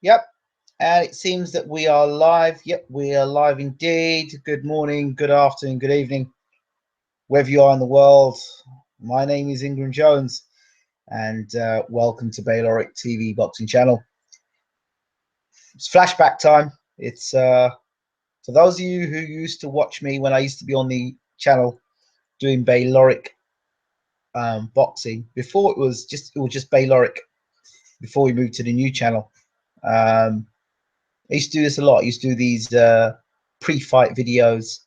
Yep, and it seems that we are live. Yep, we are live indeed. Good morning, good afternoon, good evening, wherever you are in the world. My name is Ingram Jones, and welcome to Bayloric TV Boxing Channel. It's flashback time. It's for those of you who used to watch me when I used to be on the channel doing Bayloric boxing. Before it was just Bayloric. Before we moved to the new channel. I used to do this a lot. I used to do these pre-fight videos,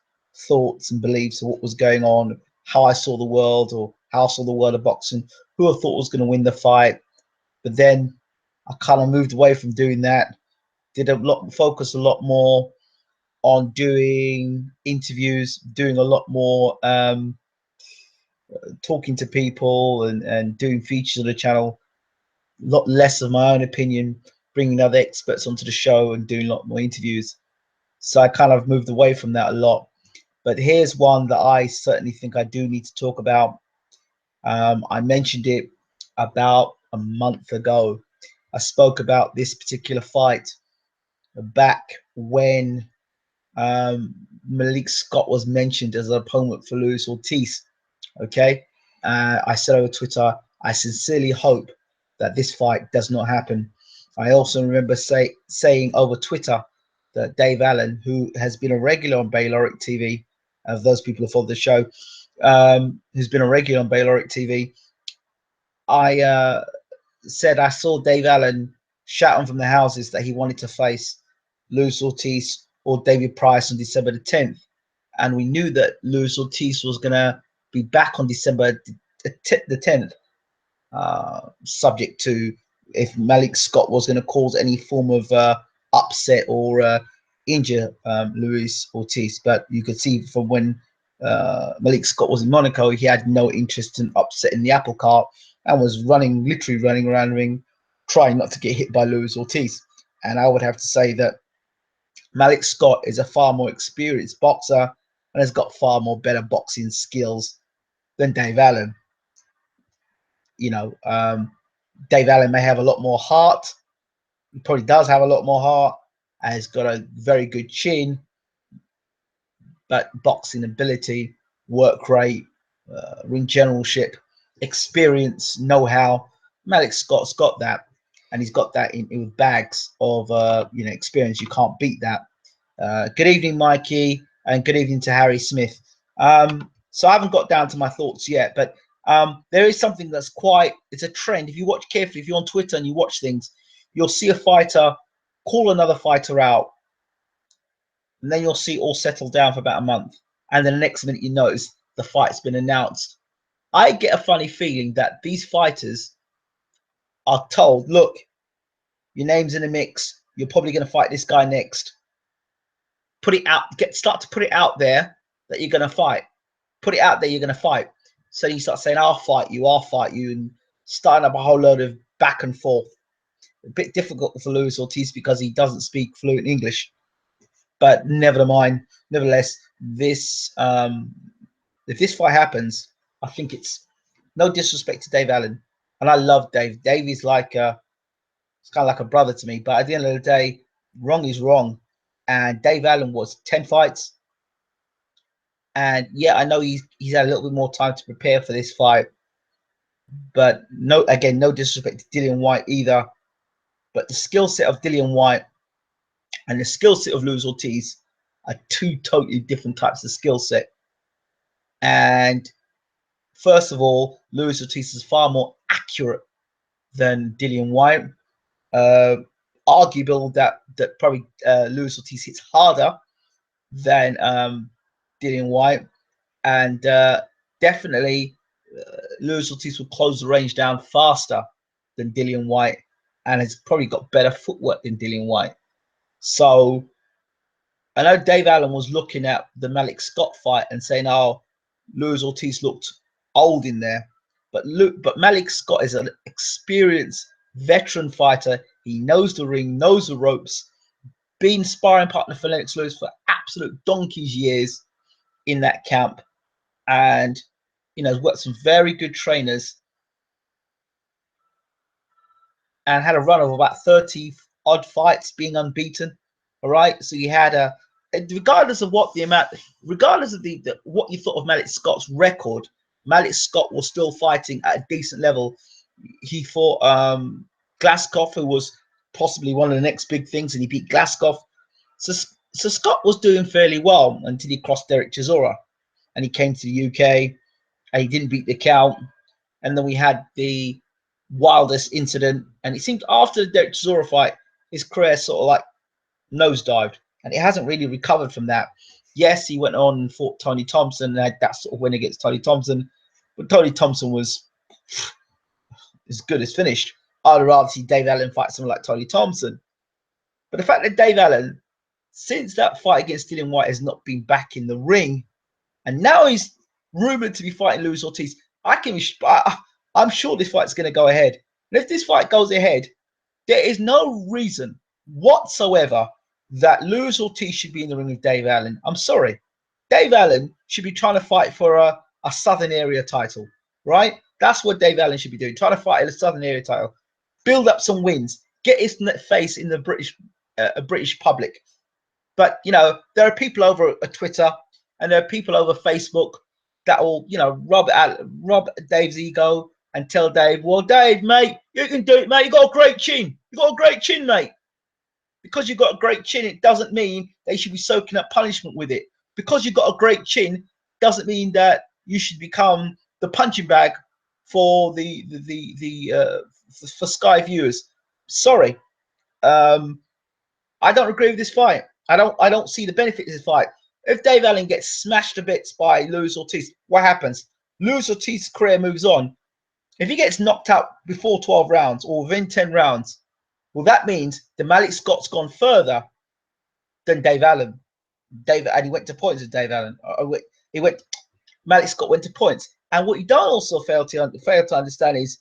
thoughts and beliefs of what was going on, how I saw the world, or how I saw the world of boxing, who I thought was going to win the fight. But then I kind of moved away from doing that. Did focus a lot more on doing interviews, doing a lot more talking to people and doing features on the channel. A lot less of my own opinion, bringing other experts onto the show and doing a lot more interviews. So I kind of moved away from that a lot. But here's one that I certainly think I do need to talk about. I mentioned it about a month ago. I spoke about this particular fight back when Malik Scott was mentioned as an opponent for Luis Ortiz. Okay. I said over Twitter, I sincerely hope that this fight does not happen. I also remember saying over Twitter that Dave Allen, who has been a regular on Bayloric TV, of those people who follow the show, who's been a regular on Bayloric TV, I said I saw Dave Allen shouting from the houses that he wanted to face Luis Ortiz or David Price on December the 10th. And we knew that Luis Ortiz was going to be back on December the 10th, subject to if Malik Scott was going to cause any form of upset or injure Luis Ortiz. But you could see from when Malik Scott was in Monaco, he had no interest in upsetting the apple cart and was literally running around the ring, trying not to get hit by Luis Ortiz. And I would have to say that Malik Scott is a far more experienced boxer and has got far more better boxing skills than Dave Allen. You know, Dave Allen may have a lot more heart. He probably does have a lot more heart. And he's got a very good chin, but boxing ability, work rate, ring generalship, experience, know-how. Malik Scott's got that, and he's got that in bags of experience. You can't beat that. Good evening, Mikey, and good evening to Harry Smith. So I haven't got down to my thoughts yet, but there is something that's it's a trend. If you watch carefully, if you're on Twitter and you watch things, you'll see a fighter call another fighter out, and then you'll see it all settle down for about a month. And then the next minute you notice the fight's been announced. I get a funny feeling that these fighters are told, look, your name's in the mix. You're probably going to fight this guy next. Put it out, start to put it out there that you're going to fight. Put it out there you're going to fight. So you start saying, I'll fight you, and starting up a whole load of back and forth. A bit difficult for Luis Ortiz because he doesn't speak fluent English. But nevertheless, this if this fight happens, I think it's no disrespect to Dave Allen, and I love Dave. Dave is like it's kind of like a brother to me. But at the end of the day, wrong is wrong, and Dave Allen was 10 fights, and yeah, I know he's had a little bit more time to prepare for this fight. But no disrespect to Dillian White either. But the skill set of Dillian White and the skill set of Luis Ortiz are two totally different types of skill set. And first of all, Luis Ortiz is far more accurate than Dillian White. Arguable that probably Luis Ortiz hits harder than Dillian White, and definitely Luis Ortiz will close the range down faster than Dillian White, and has probably got better footwork than Dillian White. So I know Dave Allen was looking at the Malik Scott fight and saying, "Oh, Luis Ortiz looked old in there," but Malik Scott is an experienced veteran fighter. He knows the ring, knows the ropes. Been sparring partner for Lennox Lewis for absolute donkey's years in that camp, and has worked some very good trainers, and had a run of about 30 odd fights, being unbeaten. All right, so you had regardless of what the amount, regardless of the what you thought of Malik Scott's record, Malik Scott was still fighting at a decent level. He fought Glaskov, who was possibly one of the next big things, and he beat Glaskov. So Scott was doing fairly well until he crossed Derek Chisora, and he came to the UK, and he didn't beat the count. And then we had the wildest incident, and it seemed after the Derek Chisora fight, his career sort of like nosedived, and it hasn't really recovered from that. Yes, he went on and fought Tony Thompson, and had that sort of win against Tony Thompson, but Tony Thompson was as good as finished. I'd rather see Dave Allen fight someone like Tony Thompson. But the fact that Dave Allen, since that fight against Dillian White, has not been back in the ring, and now he's rumored to be fighting Luis Ortiz, I'm sure this fight's going to go ahead. And if this fight goes ahead, there is no reason whatsoever that Luis Ortiz should be in the ring with Dave Allen. I'm sorry. Dave Allen should be trying to fight for a Southern area title, right? That's what Dave Allen should be doing, trying to fight in a Southern area title, build up some wins, get his face in the British public. But, you know, there are people over at Twitter and there are people over Facebook that will, you know, rub Dave's ego and tell Dave, well, Dave, mate, you can do it, mate. You got a great chin. You got a great chin, mate. Because you've got a great chin, it doesn't mean they should be soaking up punishment with it. Because you've got a great chin doesn't mean that you should become the punching bag for for Sky viewers. Sorry, I don't agree with this fight. I don't see the benefit of this fight. If Dave Allen gets smashed to bits by Luis Ortiz, what happens? Luis Ortiz's career moves on. If he gets knocked out before 12 rounds or within 10 rounds, well, that means the Malik Scott's gone further than Dave Allen. And he went to points with Dave Allen. Malik Scott went to points. And what you don't also fail to understand is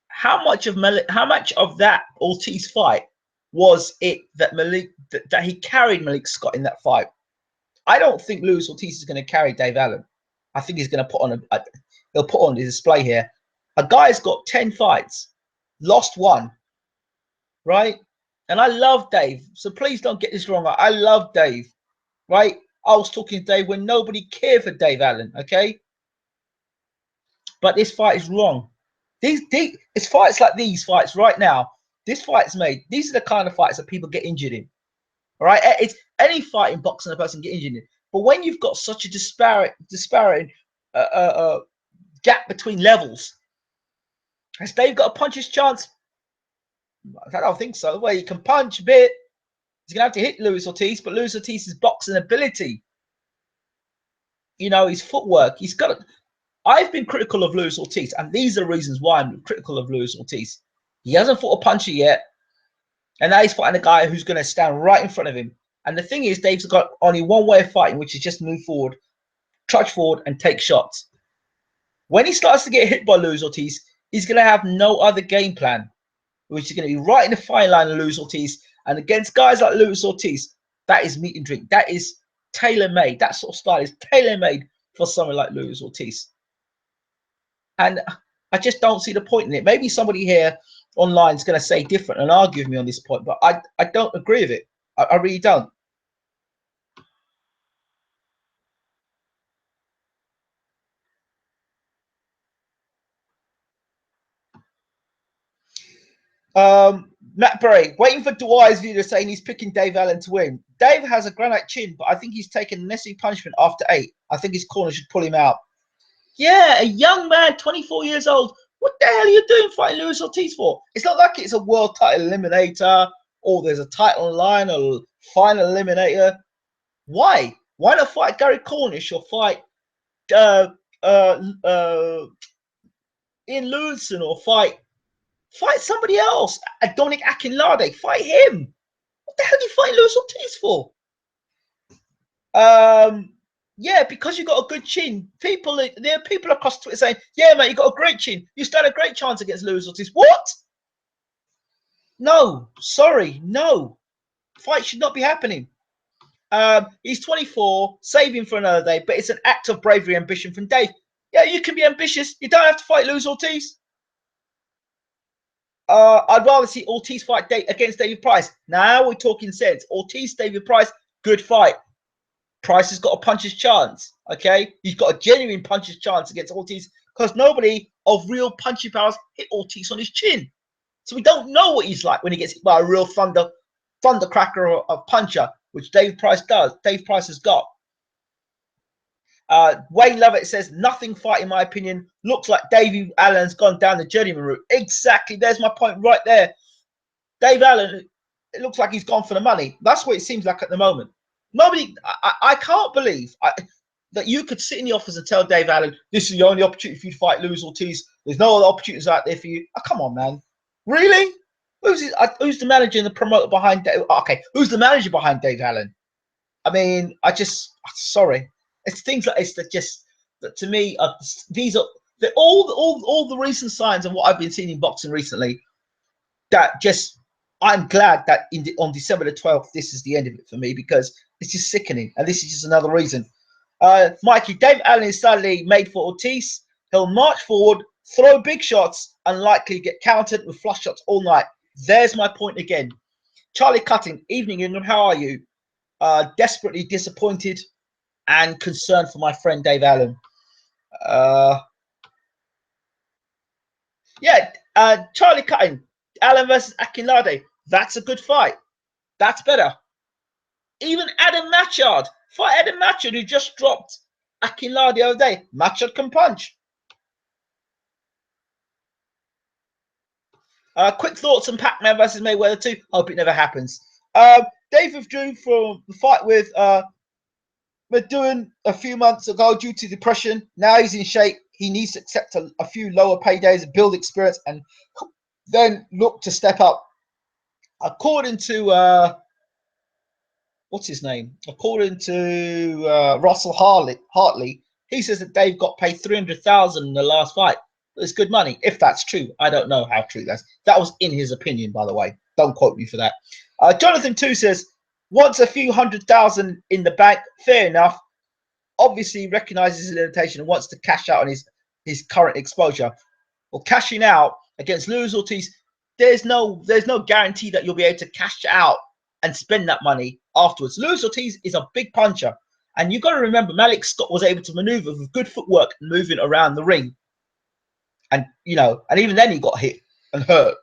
how much of that Ortiz fight was it that that he carried Malik Scott in that fight. I don't think Luis Ortiz is going to carry Dave Allen. I think he's going to put on he'll put on his display here. A guy's got 10 fights, lost one, right? And I love Dave, so please don't get this wrong. I love Dave, right? I was talking to Dave when nobody cared for Dave Allen, okay? But this fight is wrong. It's fights like these fights right now. This fight's made. These are the kind of fights that people get injured in. All right, it's any fight in boxing a person get injured in. But when you've got such a disparate gap between levels, has Dave got a puncher's chance? I don't think so. Well, he can punch a bit. He's gonna have to hit Luis Ortiz, but Luis Ortiz's boxing ability, you know, his footwork, he's got. I've been critical of Luis Ortiz, and these are reasons why I'm critical of Luis Ortiz. He hasn't fought a puncher yet, and now he's fighting a guy who's going to stand right in front of him. And the thing is, Dave's got only one way of fighting, which is just move forward, trudge forward, and take shots. When he starts to get hit by Luis Ortiz, he's going to have no other game plan, which is going to be right in the fine line of Luis Ortiz. And against guys like Luis Ortiz, that is meat and drink. That is tailor-made. That sort of style is tailor-made for someone like Luis Ortiz. And I just don't see the point in it. Maybe somebody here online is going to say different and argue with me on this point, but I don't agree with it. I really don't. Matt Berry, waiting for Dwyer's video saying he's picking Dave Allen to win. Dave has a granite chin, but I think he's taken necessary punishment after 8. I think his corner should pull him out. Yeah, a young man, 24 years old. What the hell are you doing fighting Luis Ortiz for? It's not like it's a world title eliminator or there's a title on line or final eliminator. Why? Why not fight Gary Cornish or fight Ian Lewinson or fight somebody else? Adonik Akinlade, fight him. What the hell are you fighting Luis Ortiz for? Yeah, because you got a good chin. There are people across Twitter saying, yeah, mate, you got a great chin. You stand a great chance against Luis Ortiz. What? No, sorry, no. Fight should not be happening. He's 24, save him for another day, but it's an act of bravery and ambition from Dave. Yeah, you can be ambitious. You don't have to fight Luis Ortiz. I'd rather see Ortiz fight against David Price. Now we're talking sense. Ortiz, David Price, good fight. Price has got a puncher's chance. Okay, he's got a genuine puncher's chance against Ortiz because nobody of real punching powers hit Ortiz on his chin. So we don't know what he's like when he gets hit by a real thundercracker of puncher, which Dave Price does. Dave Price has got. Wayne Lovett says nothing fight in my opinion. Looks like Davey Allen's gone down the journeyman route. Exactly. There's my point right there. Dave Allen, it looks like he's gone for the money. That's what it seems like at the moment. Nobody, I can't believe that you could sit in the office and tell Dave Allen, this is the only opportunity for you to fight Luis Ortiz. There's no other opportunities out there for you. Oh, come on, man. Really? Who's the manager and the promoter behind Dave? Okay, who's the manager behind Dave Allen? I mean, sorry. It's things like this that just, that to me, these are all the recent signs of what I've been seeing in boxing recently. That just, I'm glad that on December the 12th, this is the end of it for me because it's just sickening, and this is just another reason. Mikey, Dave Allen is sadly made for Ortiz. He'll march forward, throw big shots, and likely get countered with flush shots all night. There's my point again. Charlie Cutting, evening England, how are you? Desperately disappointed and concerned for my friend Dave Allen. Charlie Cutting, Allen versus Akinlade. That's a good fight. That's better. Even Adam Machard, fight Adam Machard, who just dropped Akinlade the other day. Machard can punch. Quick thoughts on Pac-Man versus Mayweather 2. Hope it never happens. Dave withdrew from the fight with Medun a few months ago due to depression. Now he's in shape. He needs to accept a few lower paydays, build experience, and then look to step up. According to what's his name? According to Russell Hartley, he says that Dave got paid $300,000 in the last fight. It's good money, if that's true. I don't know how true that's. That was in his opinion, by the way. Don't quote me for that. Jonathan too says, wants a few $100,000 in the bank. Fair enough. Obviously recognizes his limitation and wants to cash out on his current exposure. Well, cashing out against Luis Ortiz, there's no guarantee that you'll be able to cash out and spend that money afterwards. Luis Ortiz is a big puncher, and you've got to remember Malik Scott was able to maneuver with good footwork and moving around the ring, and and even then he got hit and hurt.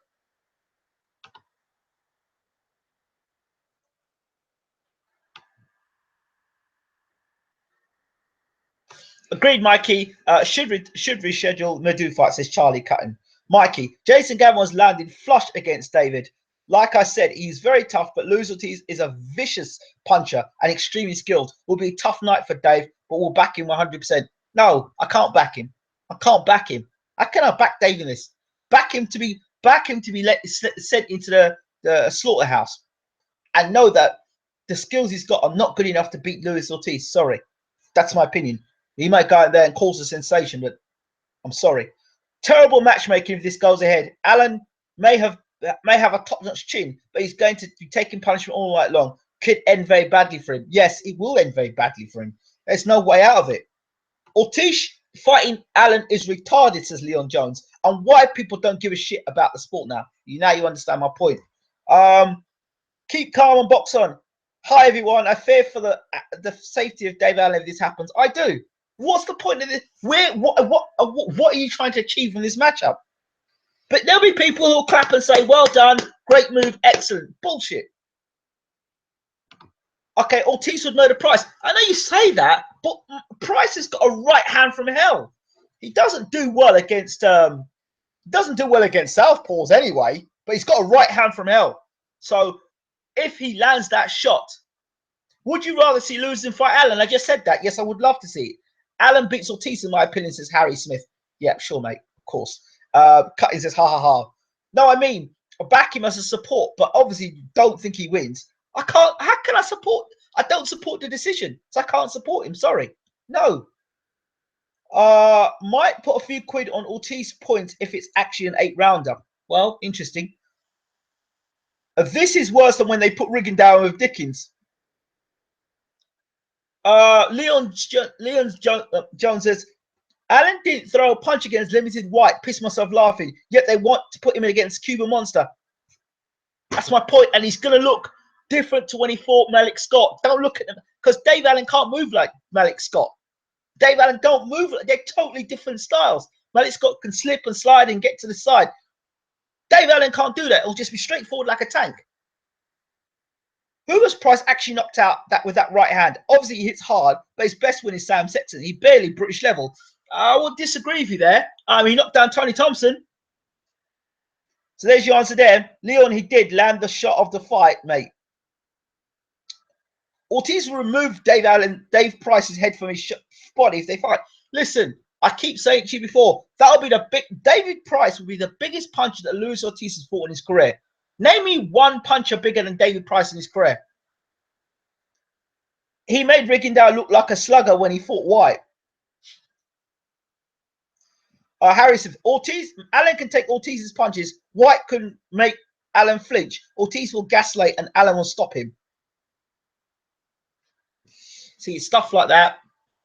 Agreed, Mikey. Should reschedule Nadu fight, says Charlie Cutting. Mikey, Jason Gavin landed flush against David. Like I said, he's very tough, but Luis Ortiz is a vicious puncher and extremely skilled. Will be a tough night for Dave, but we'll back him 100%. No, I can't back him. I can't back him. How can I back Dave in this? Back him to be sent into the slaughterhouse, and know that the skills he's got are not good enough to beat Luis Ortiz. Sorry, that's my opinion. He might go out there and cause a sensation, but I'm sorry. Terrible matchmaking if this goes ahead. Allen may have a top-notch chin, but he's going to be taking punishment all night long. Could end very badly for him. Yes, it will end very badly for him. There's no way out of it. Ortiz fighting Allen is retarded, says Leon Jones. And why people don't give a shit about the sport now. Now you understand my point. Keep calm and box on. Hi, everyone. I fear for the safety of Dave Allen if this happens. I do. What's the point of this? What are you trying to achieve in this matchup? But there'll be people who'll clap and say, well done, great move, excellent. Bullshit. Okay, Ortiz would know the Price. I know you say that, but Price has got a right hand from hell. He doesn't do well against southpaws anyway, but he's got a right hand from hell. So if he lands that shot, would you rather see Luis than fight Allen? I just said that. Yes, I would love to see it. Allen beats Ortiz, in my opinion, says Harry Smith. Yeah, sure, mate. Of course. Cutting says, ha, ha, ha. No, I mean, I back him as a support, but obviously don't think he wins. I can't. How can I support? I don't support the decision, so I can't support him. Sorry. No. Might put a few quid on Ortiz points if it's actually an 8-rounder. Well, interesting. This is worse than when they put Riggin down with Dickens. Leon Jones says, Allen didn't throw a punch against limited white. Pissed myself laughing. Yet they want to put him in against Cuban Monster. That's my point. And he's going to look different to when he fought Malik Scott. Don't look at him. Because Dave Allen can't move like Malik Scott. Dave Allen don't move. They're totally different styles. Malik Scott can slip and slide and get to the side. Dave Allen can't do that. It'll just be straightforward like a tank. Who was Price actually knocked out with that right hand? Obviously, he hits hard, but his best win is Sam Sexton. He barely British level. I would disagree with you there. He knocked down Tony Thompson. So there's your answer there. Leon, he did land the shot of the fight, mate. Ortiz will remove Dave Price's head from his body if they fight. Listen, I keep saying it to you before. That'll be the big. David Price will be the biggest puncher that Luis Ortiz has fought in his career. Name me one puncher bigger than David Price in his career. He made Rigondeaux look like a slugger when he fought White. Harris, Ortiz, Allen can take Ortiz's punches. White can make Allen flinch. Ortiz will gaslight and Allen will stop him. See, it's stuff like that.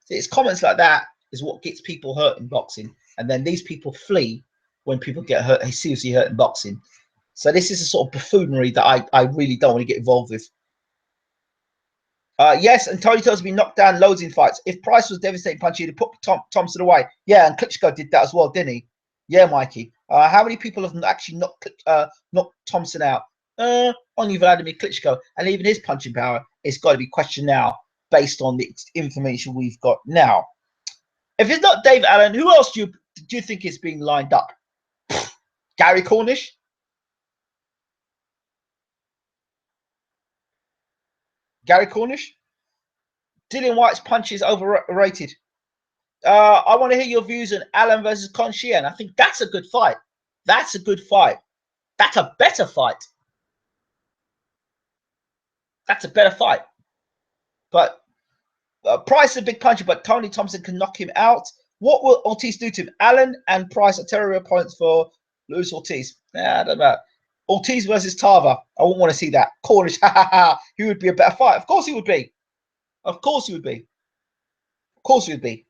See, it's comments like that is what gets people hurt in boxing. And then these people flee when people get hurt, seriously hurt in boxing. So this is a sort of buffoonery that I really don't want to get involved with. Yes, and Tony Todd's been knocked down loads in fights. If Price was devastating punch, he'd have put Thompson away. Yeah, and Klitschko did that as well, didn't he? Yeah, Mikey. How many people have actually knocked Thompson out? Only Vladimir Klitschko. And even his punching power is got to be questioned now based on the information we've got now. If it's not Dave Allen, who else do you think is being lined up? Gary Cornish? Gary Cornish? Dillian White's punch is overrated. I want to hear your views on Allen versus Conchian. I think that's a good fight. That's a good fight. That's a better fight. That's a better fight. But Price is a big puncher, but Tony Thompson can knock him out. What will Ortiz do to him? Allen and Price are terrible opponents for Luis Ortiz. I don't know. Ortiz versus Tava. I wouldn't want to see that. Cornish, he would be a better fight. Of course he would be. Of course he would be. Of course he would be.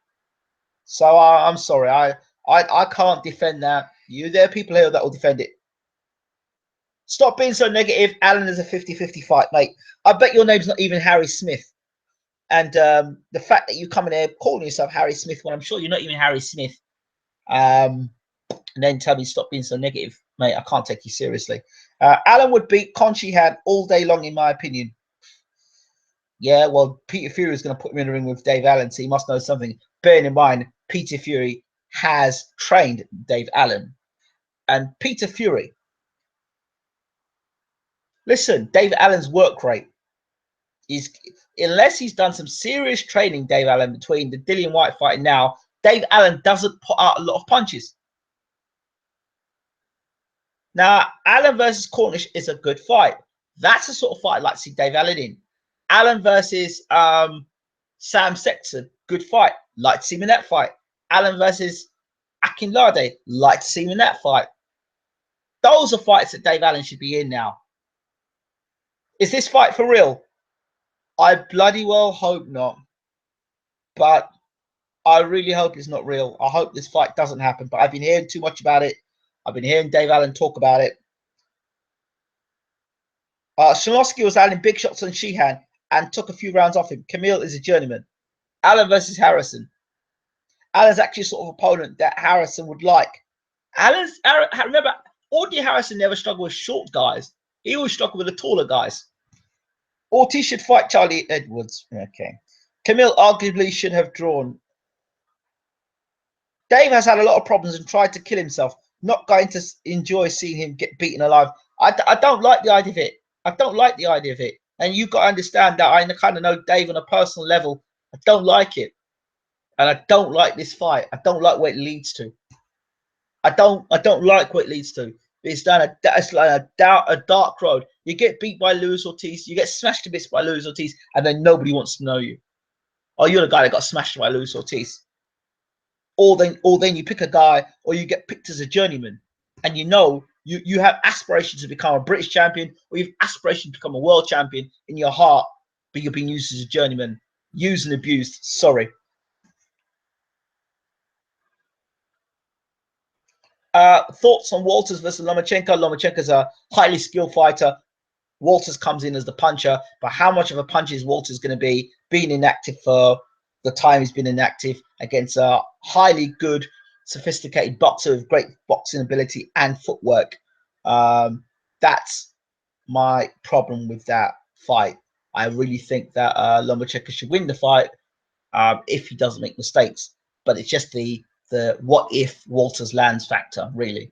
So I'm sorry. I can't defend that. There are people here that will defend it. Stop being so negative. Allen is a 50-50 fight, mate. I bet your name's not even Harry Smith. And the fact that you come in here calling yourself Harry Smith when I'm sure you're not even Harry Smith. And then tell me stop being so negative. Mate, I can't take you seriously. Allen would beat Conchian all day long, in my opinion. Yeah, well, Peter Fury is going to put him in the ring with Dave Allen, so he must know something. Bearing in mind, Peter Fury has trained Dave Allen. And Peter Fury, listen, Dave Allen's work rate is, unless he's done some serious training, Dave Allen, between the Dillian White fight and now, Dave Allen doesn't put out a lot of punches. Now, Allen versus Cornish is a good fight. That's the sort of fight I'd like to see Dave Allen in. Allen versus Sam Sexton, good fight. Like to see him in that fight. Allen versus Akinlade, like to see him in that fight. Those are fights that Dave Allen should be in now. Is this fight for real? I bloody well hope not. But I really hope it's not real. I hope this fight doesn't happen. But I've been hearing too much about it. I've been hearing Dave Allen talk about it. Shanovsky was landing big shots on Sheehan and took a few rounds off him. Camille is a journeyman. Allen versus Harrison. Allen's actually a sort of opponent that Harrison would like. Remember, Audrey Harrison never struggled with short guys. He always struggled with the taller guys. Ortiz should fight Charlie Edwards. Okay. Camille arguably should have drawn. Dave has had a lot of problems and tried to kill himself. Not going to enjoy seeing him get beaten alive. I don't like the idea of it. I don't like the idea of it. And you've got to understand that I kind of know Dave on a personal level. I don't like it. And I don't like this fight. I don't like what it leads to. I don't like what it leads to. It's like a dark road. You get beat by Luis Ortiz. You get smashed to bits by Luis Ortiz. And then nobody wants to know you. Oh, you're the guy that got smashed by Luis Ortiz. Or then you pick a guy, or you get picked as a journeyman, and you have aspirations to become a British champion, or you have aspirations to become a world champion in your heart, but you're being used as a journeyman, used and abused. Sorry. Thoughts on Walters versus Lomachenko? Lomachenko's a highly skilled fighter. Walters comes in as the puncher, but how much of a puncher is Walters going to be, being inactive for the time he's been inactive against a highly good, sophisticated boxer with great boxing ability and footwork? That's my problem with that fight. I really think that Lomachenko should win the fight if he doesn't make mistakes. But it's just the what if Walters lands factor, really.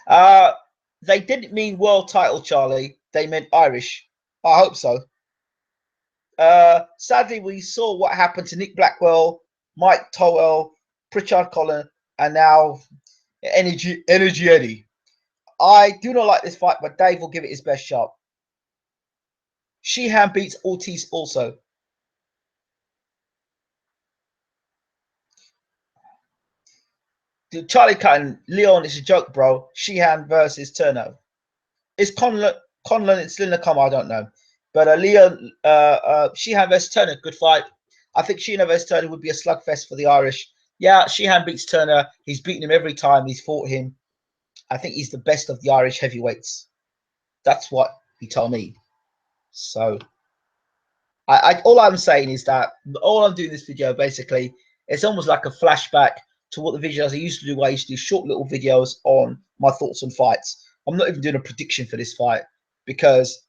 They didn't mean world title, Charlie. They meant Irish. I hope so. Sadly, we saw what happened to Nick Blackwell, Mike Towell, Pritchard Collin, and now Energy Eddie. I do not like this fight, but Dave will give it his best shot. Sheehan beats Ortiz also. Charlie Cutton, Leon is a joke, bro. Sheehan versus Turner. Is Conlon it's still in the come? I don't know. But Leon, Sheehan versus Turner, good fight. I think Sheehan versus Turner would be a slugfest for the Irish. Yeah, Sheehan beats Turner. He's beaten him every time he's fought him. I think he's the best of the Irish heavyweights. That's what he told me. So, all I'm saying is that all I'm doing this video basically, it's almost like a flashback to what the videos I used to do. I used to do short little videos on my thoughts on fights. I'm not even doing a prediction for this fight because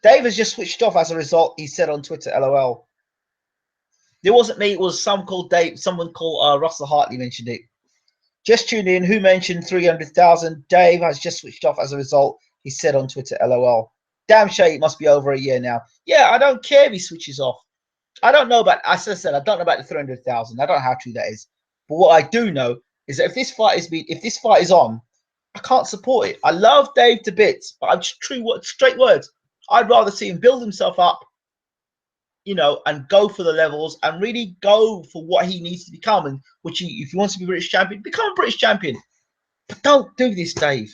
Dave has just switched off as a result. He said on Twitter, LOL. It wasn't me. It was someone called Dave. Someone called Russell Hartley mentioned it. Just tuned in. Who mentioned 300,000? Dave has just switched off as a result. He said on Twitter, LOL. Damn shame. It must be over a year now. Yeah, I don't care if he switches off. I don't know about, as I said, I don't know about the 300,000. I don't know how true that is. But what I do know is that if this fight is on, I can't support it. I love Dave to bits, but I'm just straight words. I'd rather see him build himself up, you know, and go for the levels and really go for what he needs to become. And which, if he wants to be British champion, become a British champion. But don't do this, Dave.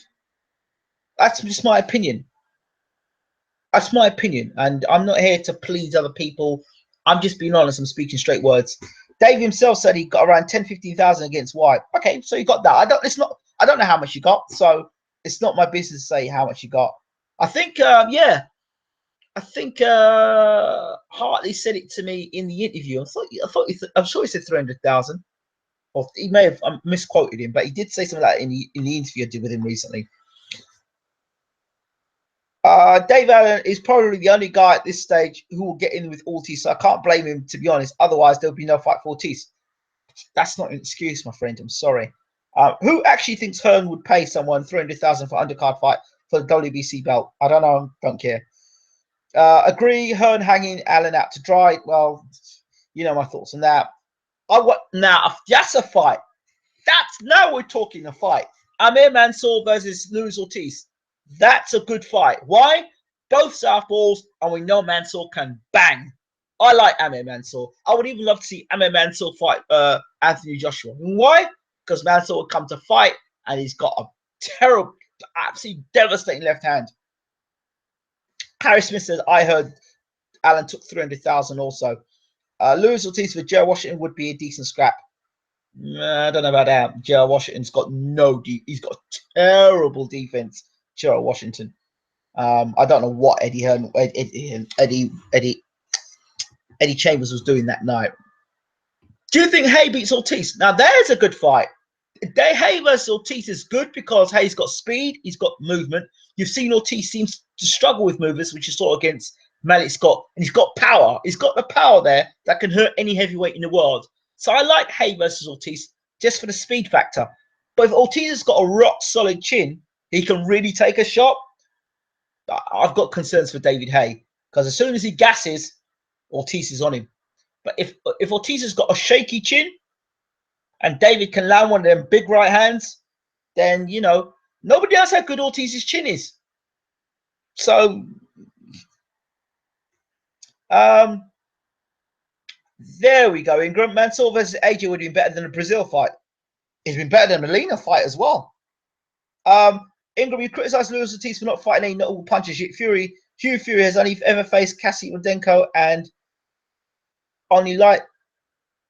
That's just my opinion. That's my opinion, and I'm not here to please other people. I'm just being honest. I'm speaking straight words. Dave himself said he got around 10, 15,000 against White. Okay, so you got that. I don't know how much you got, so it's not my business to say how much you got. I think, yeah. I think Hartley said it to me in the interview. I'm sure he said 300,000, or he may have misquoted him, but he did say something like that in the interview I did with him recently. Dave Allen is probably the only guy at this stage who will get in with Ortiz, so I can't blame him, to be honest. Otherwise, there'll be no fight for Ortiz. That's not an excuse, my friend. I'm sorry. Who actually thinks Hearn would pay someone 300,000 for undercard fight for the WBC belt? I don't know. Don't care. Agree. Hearn hanging Allen out to dry. Well, you know my thoughts on that. Now that's a fight. Now we're talking a fight. Amir Mansour versus Luis Ortiz. That's a good fight. Why? Both southpaws, and we know Mansour can bang. I like Amir Mansour. I would even love to see Amir Mansour fight Anthony Joshua. Why? Because Mansour would come to fight, and he's got a terrible, absolutely devastating left hand. Harry Smith says, I heard Allen took 300,000 also. Luis Ortiz for Joe Washington would be a decent scrap. I don't know about that. Joe Washington's got he's got terrible defense. Joe Washington. I don't know what Eddie Chambers was doing that night. Do you think Hay beats Ortiz? Now there's a good fight. Hay versus Ortiz is good because Hay's got speed, he's got movement. You've seen Ortiz seems to struggle with movements, which you saw against Malik Scott, and he's got power. He's got the power there that can hurt any heavyweight in the world. So I like Hay versus Ortiz just for the speed factor. But if Ortiz has got a rock solid chin, he can really take a shot. I've got concerns for David Hay because as soon as he gasses, Ortiz is on him. But if Ortiz has got a shaky chin and David can land one of them big right hands, then, you know, nobody else how good Ortiz's chin is. So, there we go. Ingram. Mansour versus AJ would have been better than the Brazil fight. It's been better than the Molina fight as well. Ingram, you criticised Luis Ortiz for not fighting any notable punches. Yet Fury Hugh Fury has only ever faced Cassie Rodenko and only light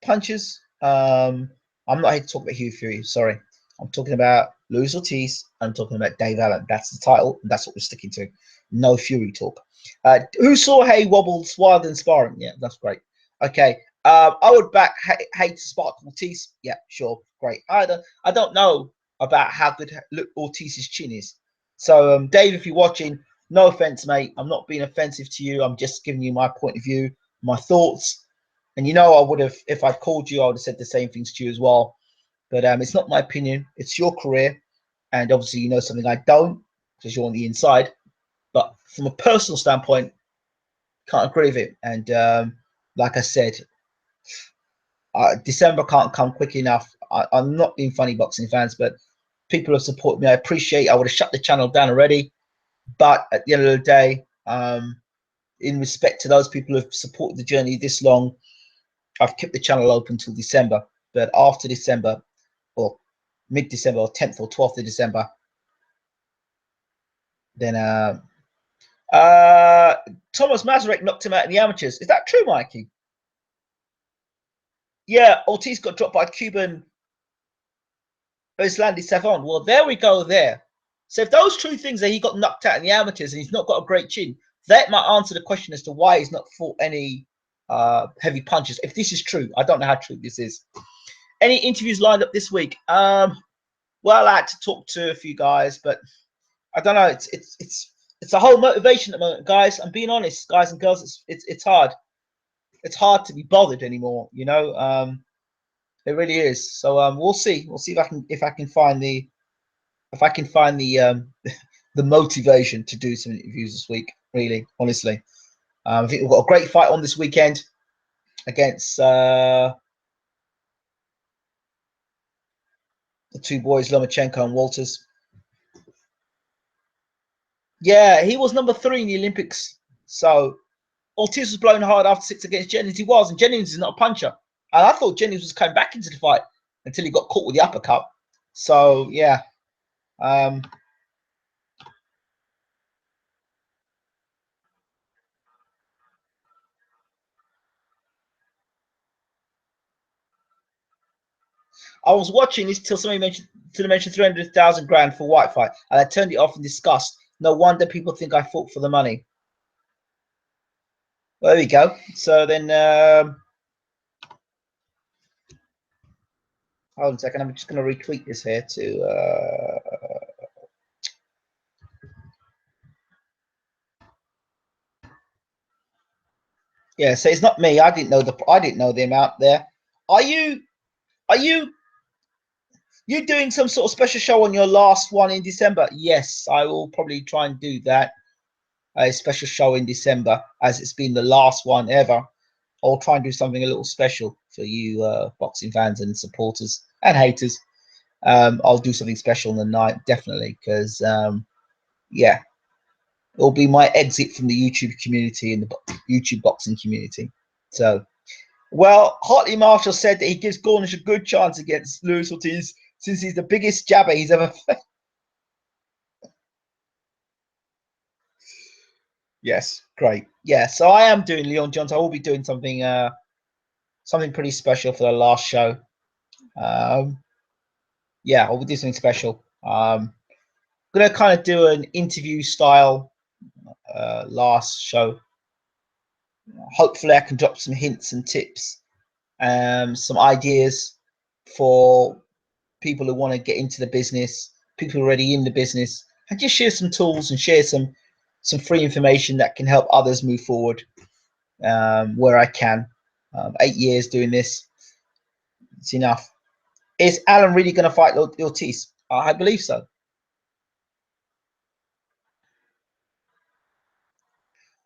punches. I'm not here to talk about Hugh Fury. Sorry, I'm talking about Luis Ortiz. I'm talking about Dave Allen. That's the title. And that's what we're sticking to. No Fury talk. Who saw Hay wobbles while than sparring? Yeah, that's great. Okay. I would back Hay to spark Ortiz. Yeah, sure, great. I don't know about how good Ortiz's chin is. So, Dave, if you're watching, no offense, mate. I'm not being offensive to you. I'm just giving you my point of view, my thoughts. And you know, I would have, if I'd called you, I would have said the same things to you as well. But it's not my opinion. It's your career. And obviously, you know something I don't because you're on the inside. But from a personal standpoint, can't agree with it. And like I said, December can't come quick enough. I'm not being funny, boxing fans, but people have supported me. I appreciate it. I would have shut the channel down already. But at the end of the day, in respect to those people who have supported the journey this long, I've kept the channel open till December. But after December, or mid-December, or 10th or 12th of December, then Thomas Mazurek knocked him out in the amateurs. Is that true, Mikey? Yeah, Ortiz got dropped by Cuban Islandi Savon. Well, there we go there. So if those true things that he got knocked out in the amateurs and he's not got a great chin, that might answer the question as to why he's not fought any heavy punches. If this is true, I don't know how true this is. Any interviews lined up this week? Well, I had to talk to a few guys, but I don't know. It's a whole motivation at the moment, guys. I'm being honest, guys and girls. It's hard. It's hard to be bothered anymore. You know, it really is. So we'll see. We'll see if I can find the the motivation to do some interviews this week. Really, honestly, I think we've got a great fight on this weekend against the two boys, Lomachenko and Walters. Yeah, he was number 3 in the Olympics. So Ortiz was blown hard after 6 against Jennings. He was, and Jennings is not a puncher. And I thought Jennings was coming back into the fight until he got caught with the uppercut. So yeah. I was watching this till somebody mentioned 300,000 grand for white fight, and I turned it off in disgust. No wonder people think I fought for the money. Well, there we go. So then, hold on a second. I'm just going to retweet this here to. Yeah, so it's not me. I didn't know the amount there. Are you doing some sort of special show on your last one in December? Yes, I will probably try and do that. A special show in December, as it's been the last one ever. I'll try and do something a little special for you boxing fans and supporters and haters. I'll do something special on the night, definitely, because yeah, it'll be my exit from the YouTube community and the YouTube boxing community. So, well, Hartley Marshall said that he gives Gornish a good chance against Luis Ortiz since he's the biggest jabber he's ever faced. Yes, great. Yeah, so I am doing Leon Jones. I will be doing something something pretty special for the last show. Yeah, I will do something special. I'm gonna kind of do an interview style last show. Hopefully, I can drop some hints and tips, some ideas for people who want to get into the business, people already in the business, and just share some tools and share some free information that can help others move forward where I can. 8 years doing this, it's enough. Is Alan really going to fight Ortiz? I believe so.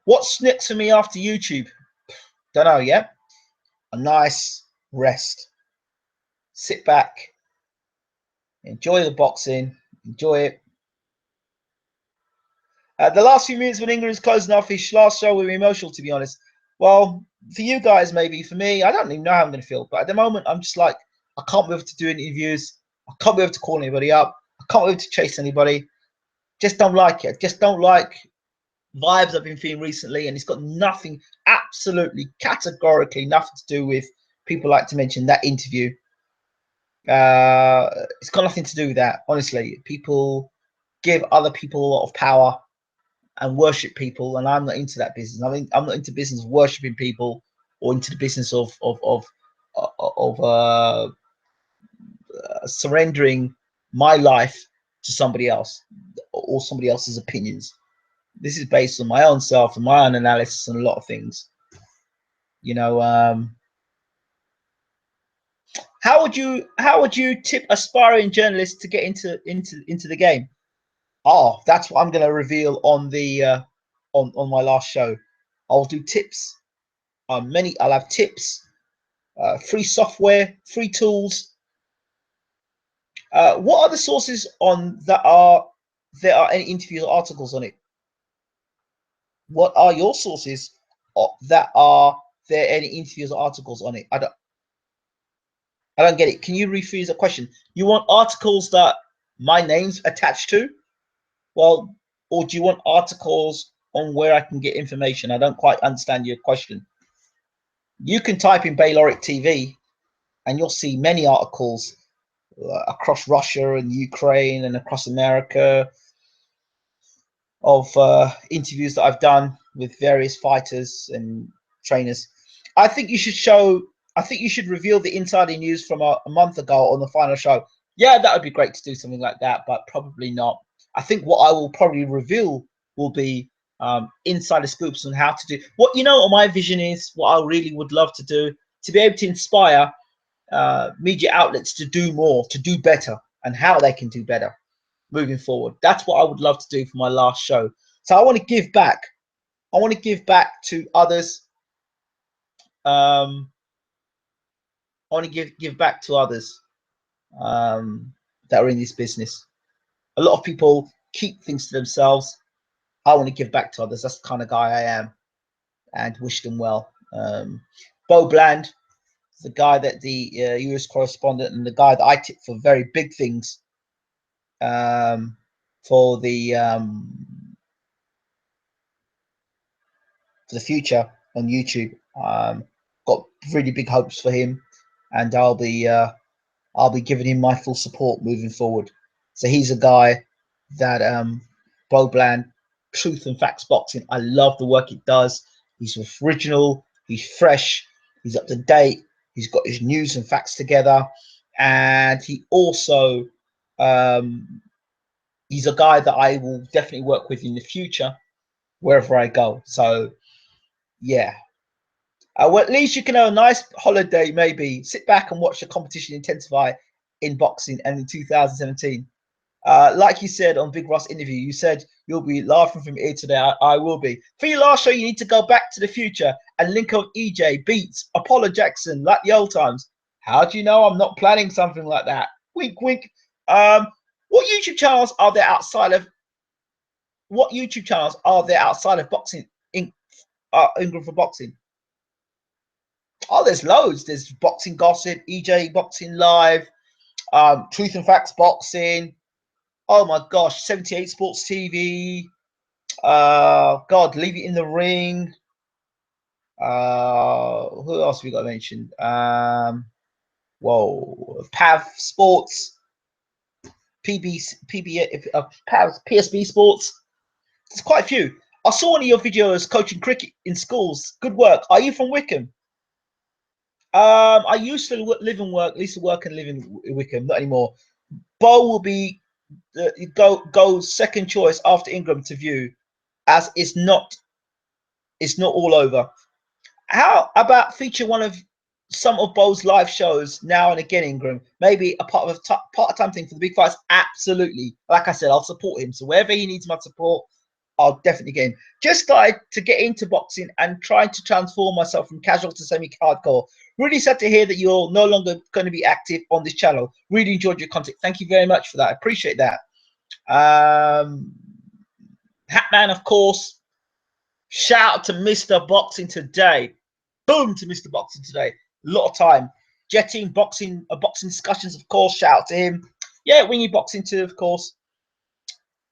What's next for me after YouTube? Don't know yet. A nice rest. Sit back. Enjoy the boxing. Enjoy it. The last few minutes when England's closing off his last show were emotional, to be honest. Well, for you guys, maybe. For me, I don't even know how I'm going to feel. But at the moment, I'm just like, I can't be able to do interviews. I can't be able to call anybody up. I can't be able to chase anybody. Just don't like it. Just don't like vibes I've been feeling recently, and it's got nothing, absolutely categorically nothing to do with people like to mention that interview. It's got nothing to do with that. Honestly, people give other people a lot of power and worship people, and I'm not into that business. I'm not into business of worshiping people or into the business of surrendering my life to somebody else or somebody else's opinions. This is based on my own self and my own analysis on a lot of things. You know, how would you tip aspiring journalists to get into the game? Oh, that's what I'm going to reveal on the on my last show. I'll do tips. I'll have tips, free software, free tools. What are the sources on that are there are any interviews or articles on it? What are your sources that are there any interviews or articles on it? I don't get it. Can you rephrase the question? You want articles that my name's attached to? Well, or do you want articles on where I can get information? I don't quite understand your question. You can type in Bayloric TV and you'll see many articles across Russia and Ukraine and across America of interviews that I've done with various fighters and trainers. I think you should show. I think you should reveal the insider news from a month ago on the final show. Yeah, that would be great to do something like that, but probably not. I think what I will probably reveal will be insider scoops on how to do what what my vision is. What I really would love to do to be able to inspire media outlets to do more, to do better, and how they can do better moving forward. That's what I would love to do for my last show. So I want to give back. I want to give back to others. I want to give back to others that are in this business. A lot of people keep things to themselves. I want to give back to others. That's the kind of guy I am, and wish them well. Bo Bland, the guy that the US correspondent and the guy that I tip for very big things for the future on YouTube. Got really big hopes for him, and I'll be giving him my full support moving forward. So he's a guy that Bo Bland, Truth and Facts Boxing. I love the work it does. He's original. He's fresh. He's up to date. He's got his news and facts together, and he also he's a guy that I will definitely work with in the future wherever I go. So yeah, well, at least you can have a nice holiday, maybe sit back and watch the competition intensify in boxing and in 2017. Like you said on Big Ross interview, you said you'll be laughing from ear today. I will be. For your last show, you need to go back to the future and link up EJ, Beats, Apollo Jackson, like the old times. How do you know I'm not planning something like that? Wink, wink. What YouTube channels are there outside of boxing in for boxing? Oh, there's loads. There's Boxing Gossip, EJ Boxing Live, Truth and Facts Boxing. Oh my gosh, 78 Sports TV. God, Leave It in the Ring. Who else we got mentioned? Whoa, Pav Sports, Pav PSB Sports. There's quite a few. I saw one of your videos coaching cricket in schools. Good work. Are you from Wickham? I used to live and work, used to work and live in Wickham, not anymore. Bo will be go second choice after Ingram to view, as it's not all over. How about feature one of some of Bo's live shows now and again, Ingram? Maybe a part of a part-time thing for the big fights. Absolutely. Like I said, I'll support him. So wherever he needs my support, I'll definitely get him. Just started to get into boxing and trying to transform myself from casual to semi-hardcore. Really sad to hear that you're no longer going to be active on this channel. Really enjoyed your content. Thank you very much for that. I appreciate that. Hatman, of course. Shout out to Mr. Boxing today. Boom to Mr. Boxing today. A lot of time. Jetting, boxing discussions, of course. Shout out to him. Yeah, Wingy Boxing too, of course.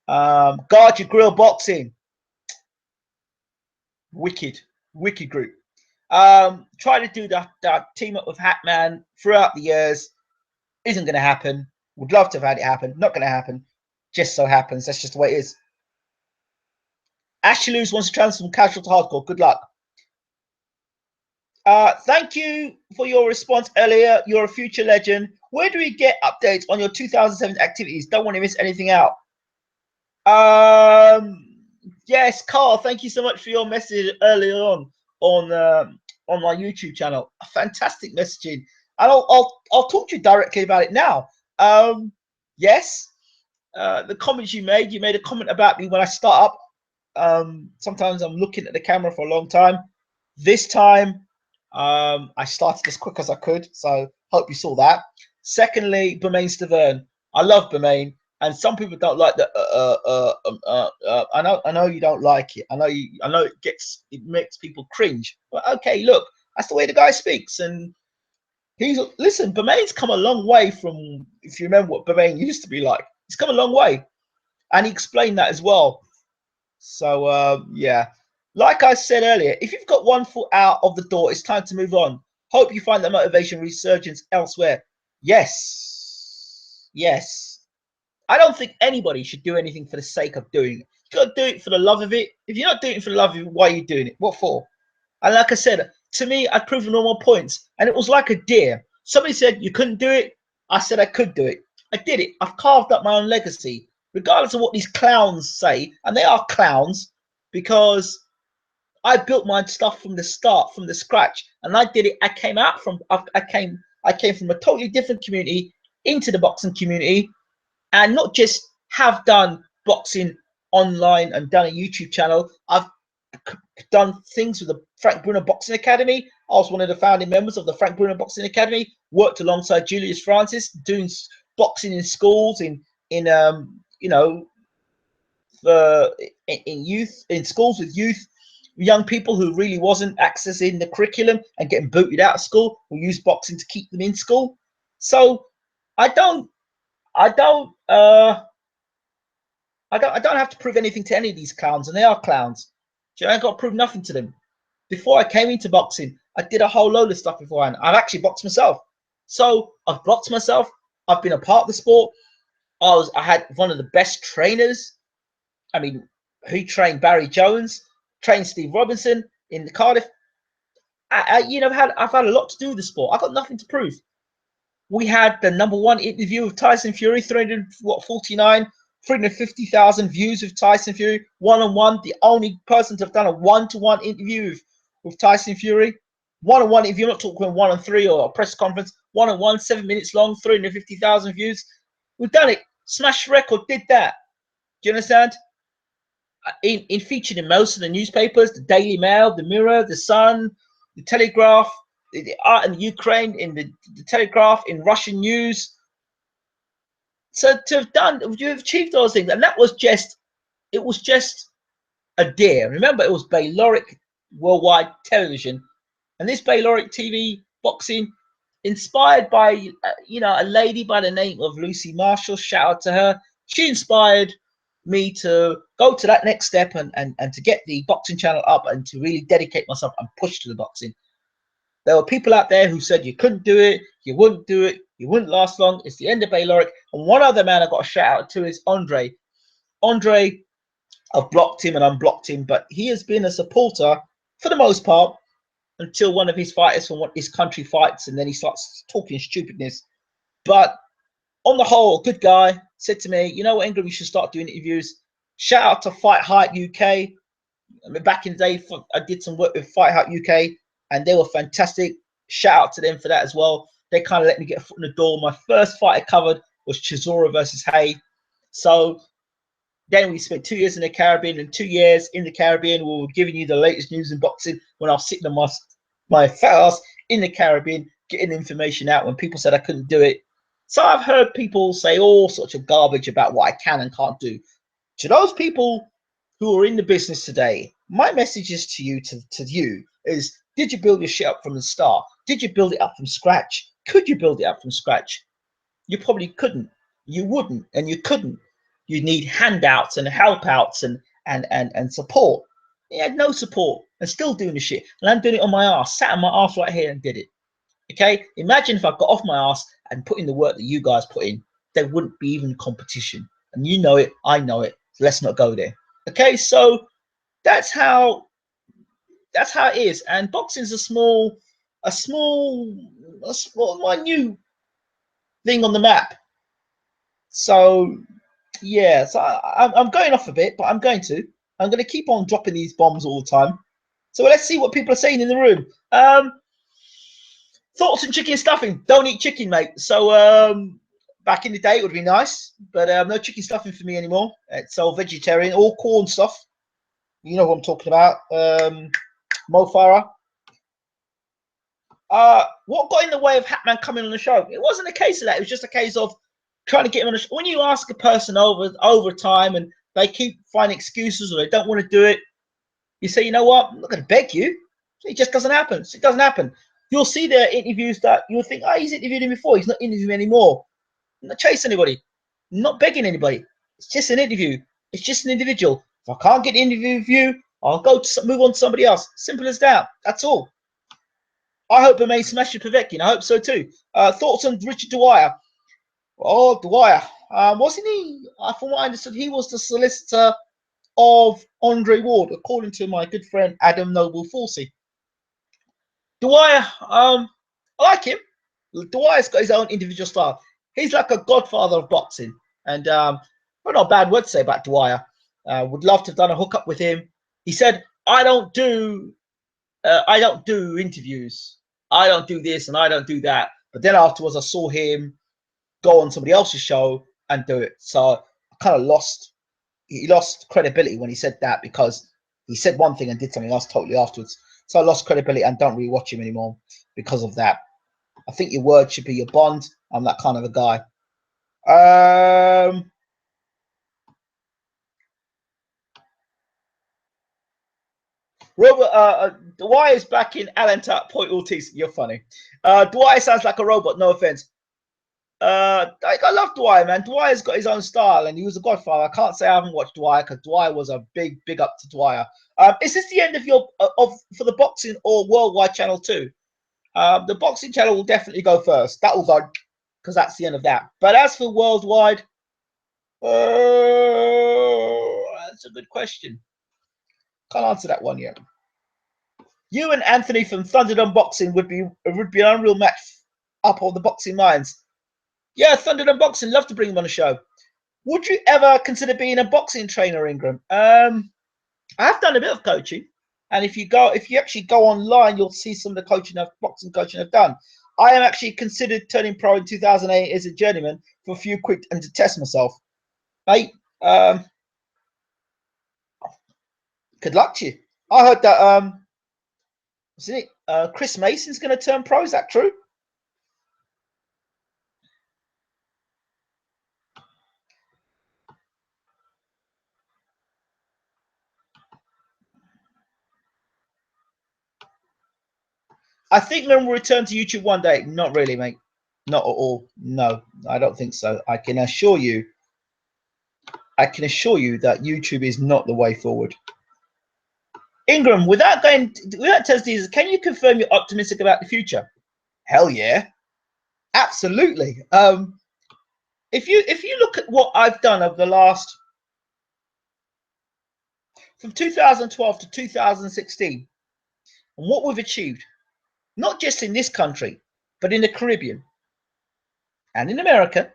Guard Your Grill Boxing. wicked group. Try to do that team up with Hatman throughout the years. Isn't going to happen. Would love to have had it happen. Not going to happen. Just so happens. That's just the way it is. Ashley Lewis wants to transfer from casual to hardcore. Good luck. Thank you for your response earlier. You're a future legend. Where do we get updates on your 2007 activities? Don't want to miss anything out. Yes, Carl, thank you so much for your message earlier on my YouTube channel. A fantastic messaging. And I'll talk to you directly about it now. Yes, the comments you made a comment about me when I start up. Sometimes I'm looking at the camera for a long time. This time, I started as quick as I could, so hope you saw that. Secondly, Bermain Stavern. I love Bermain, and some people don't like the. I know you don't like it. I know it makes people cringe. But okay, look, that's the way the guy speaks, and listen. Bermain's come a long way from, if you remember what Bermain used to be like. He's come a long way, and he explained that as well. So yeah. Like I said earlier, if you've got one foot out of the door, it's time to move on. Hope you find the motivation resurgence elsewhere. Yes. Yes. I don't think anybody should do anything for the sake of doing it. You got to do it for the love of it. If you're not doing it for the love of it, why are you doing it? What for? And like I said, to me, I'd proven all my points. And it was like a deer. Somebody said you couldn't do it. I said I could do it. I did it. I've carved up my own legacy, regardless of what these clowns say. And they are clowns, because I built my stuff from the start, from the scratch, and I did it. I came from a totally different community into the boxing community, and not just have done boxing online and done a YouTube channel. I've done things with the Frank Bruno Boxing Academy. I was one of the founding members of the Frank Bruno Boxing Academy. Worked alongside Julius Francis, doing boxing in schools, in youth, in schools with youth. Young people who really wasn't accessing the curriculum and getting booted out of school, we use boxing to keep them in school. So I don't have to prove anything to any of these clowns, and they are clowns. So I ain't got to prove nothing to them. Before I came into boxing, I did a whole load of stuff beforehand. I've actually boxed myself. So I've boxed myself. I've been a part of the sport. I had one of the best trainers. I mean, who trained Barry Jones? Trained Steve Robinson in the Cardiff. I've had a lot to do with the sport. I've got nothing to prove. We had the #1 interview with Tyson Fury, 350,000 views with Tyson Fury, one-on-one. The only person to have done a one-to-one interview with Tyson Fury. One-on-one interview, I'm not talking 1-on-3 or a press conference. One-on-one, 7 minutes long, 350,000 views. We've done it. Smash record, did that. Do you understand? In featured in most of the newspapers, the Daily Mail, the Mirror, the Sun, the Telegraph, the Art in Ukraine, in the Telegraph, in Russian news. So you've achieved those things, and it was just a deer. Remember, it was Bayloric Worldwide Television, and this Bayloric TV boxing, inspired by a lady by the name of Lucy Marshall. Shout out to her. She inspired me to go to that next step and to get the boxing channel up and to really dedicate myself and push to the boxing. There were people out there who said you couldn't do it, you wouldn't do it, you wouldn't last long. It's the end of Bayloric. And one other man I got a shout out to is Andre. Andre, I've blocked him and unblocked him, but he has been a supporter for the most part until one of his fighters from his country fights, and then he starts talking stupidness. But on the whole, good guy. Said to me, you know what, England, we should start doing interviews. Shout out to Fight Hype UK. I mean, back in the day, I did some work with Fight Hype UK, and they were fantastic. Shout out to them for that as well. They kind of let me get a foot in the door. My first fight I covered was Chisora versus Hay. So then we spent 2 years in the Caribbean, and 2 years in the Caribbean, we were giving you the latest news in boxing when I was sitting on my fat ass in the Caribbean, getting information out when people said I couldn't do it. So I've heard people say all sorts of garbage about what I can and can't do. To those people who are in the business today, my message is to you, is, did you build your shit up from the start? Did you build it up from scratch? Could you build it up from scratch? You probably couldn't. You wouldn't, and you couldn't. You need handouts and help outs and support. He had no support and still doing the shit. And I'm doing it on my ass, sat on my ass right here and did it. Okay? Imagine if I got off my ass and put in the work that you guys put in, there wouldn't be even competition. And you know it, I know it. So let's not go there. Okay, so that's how it is. And boxing's a small minute thing on the map. So yeah, so I'm going off a bit, but I'm going to keep on dropping these bombs all the time. So let's see what people are saying in the room. Thoughts on chicken stuffing? Don't eat chicken, mate. So back in the day it would be nice, but no chicken stuffing for me anymore. It's all vegetarian, all corn stuff. You know what I'm talking about. Mo Farah. What got in the way of Hatman coming on the show? It wasn't a case of that. It was just a case of trying to get him on the show. When you ask a person over time and they keep finding excuses or they don't want to do it, you say, you know what? I'm not going to beg you. It just doesn't happen. It doesn't happen. You'll see there are interviews that you'll think, oh, he's interviewed him before. He's not interviewing anymore. I'm not chasing anybody. I'm not begging anybody. It's just an interview. It's just an individual. If I can't get an interview with you, I'll move on to somebody else. Simple as that. That's all. I hope Bermain smashes Povetkin. I hope so too. Thoughts on Richard Dwyer? Oh, Dwyer. Wasn't he? From what I understood, he was the solicitor of Andre Ward, according to my good friend Adam Noble Forsey. Dwyer, I like him. Dwyer's got his own individual style. He's like a godfather of boxing, and not a bad word to say about Dwyer. Would love to have done a hookup with him. He said, I don't do interviews. I don't do this and I don't do that. But then afterwards, I saw him go on somebody else's show and do it. So I kind of lost credibility when he said that, because he said one thing and did something else totally afterwards. So I lost credibility and don't really watch him anymore because of that. I think your word should be your bond. I'm that kind of a guy. Robert, Dwyer is back in Allentown, Point Ortiz. You're funny. Dwyer sounds like a robot. No offense. I love Dwyer, man. Dwyer's got his own style, and he was a godfather. I can't say I haven't watched Dwyer, because Dwyer was a big up to Dwyer. Is this the end of your for the boxing or worldwide channel too? The boxing channel will definitely go first. That will go, because that's the end of that. But as for worldwide, that's a good question. Can't answer that one yet. You and Anthony from Thunderdome Boxing would be an unreal match up on the boxing minds. Yeah, Thunderdome Boxing, love to bring him on the show. Would you ever consider being a boxing trainer, Ingram? I have done a bit of coaching, and if you actually go online, you'll see some of the boxing coaching I've done. I am actually considered turning pro in 2008 as a journeyman for a few quick and to test myself. Mate, good luck to you. I heard that Chris Mason's going to turn pro. Is that true? I think men will return to YouTube one day. Not really, mate. Not at all. No, I don't think so. I can assure you that YouTube is not the way forward. Ingram, without testing, can you confirm you're optimistic about the future? Hell yeah, absolutely. If you look at what I've done over the last, from 2012 to 2016, and what we've achieved, not just in this country, but in the Caribbean and in America,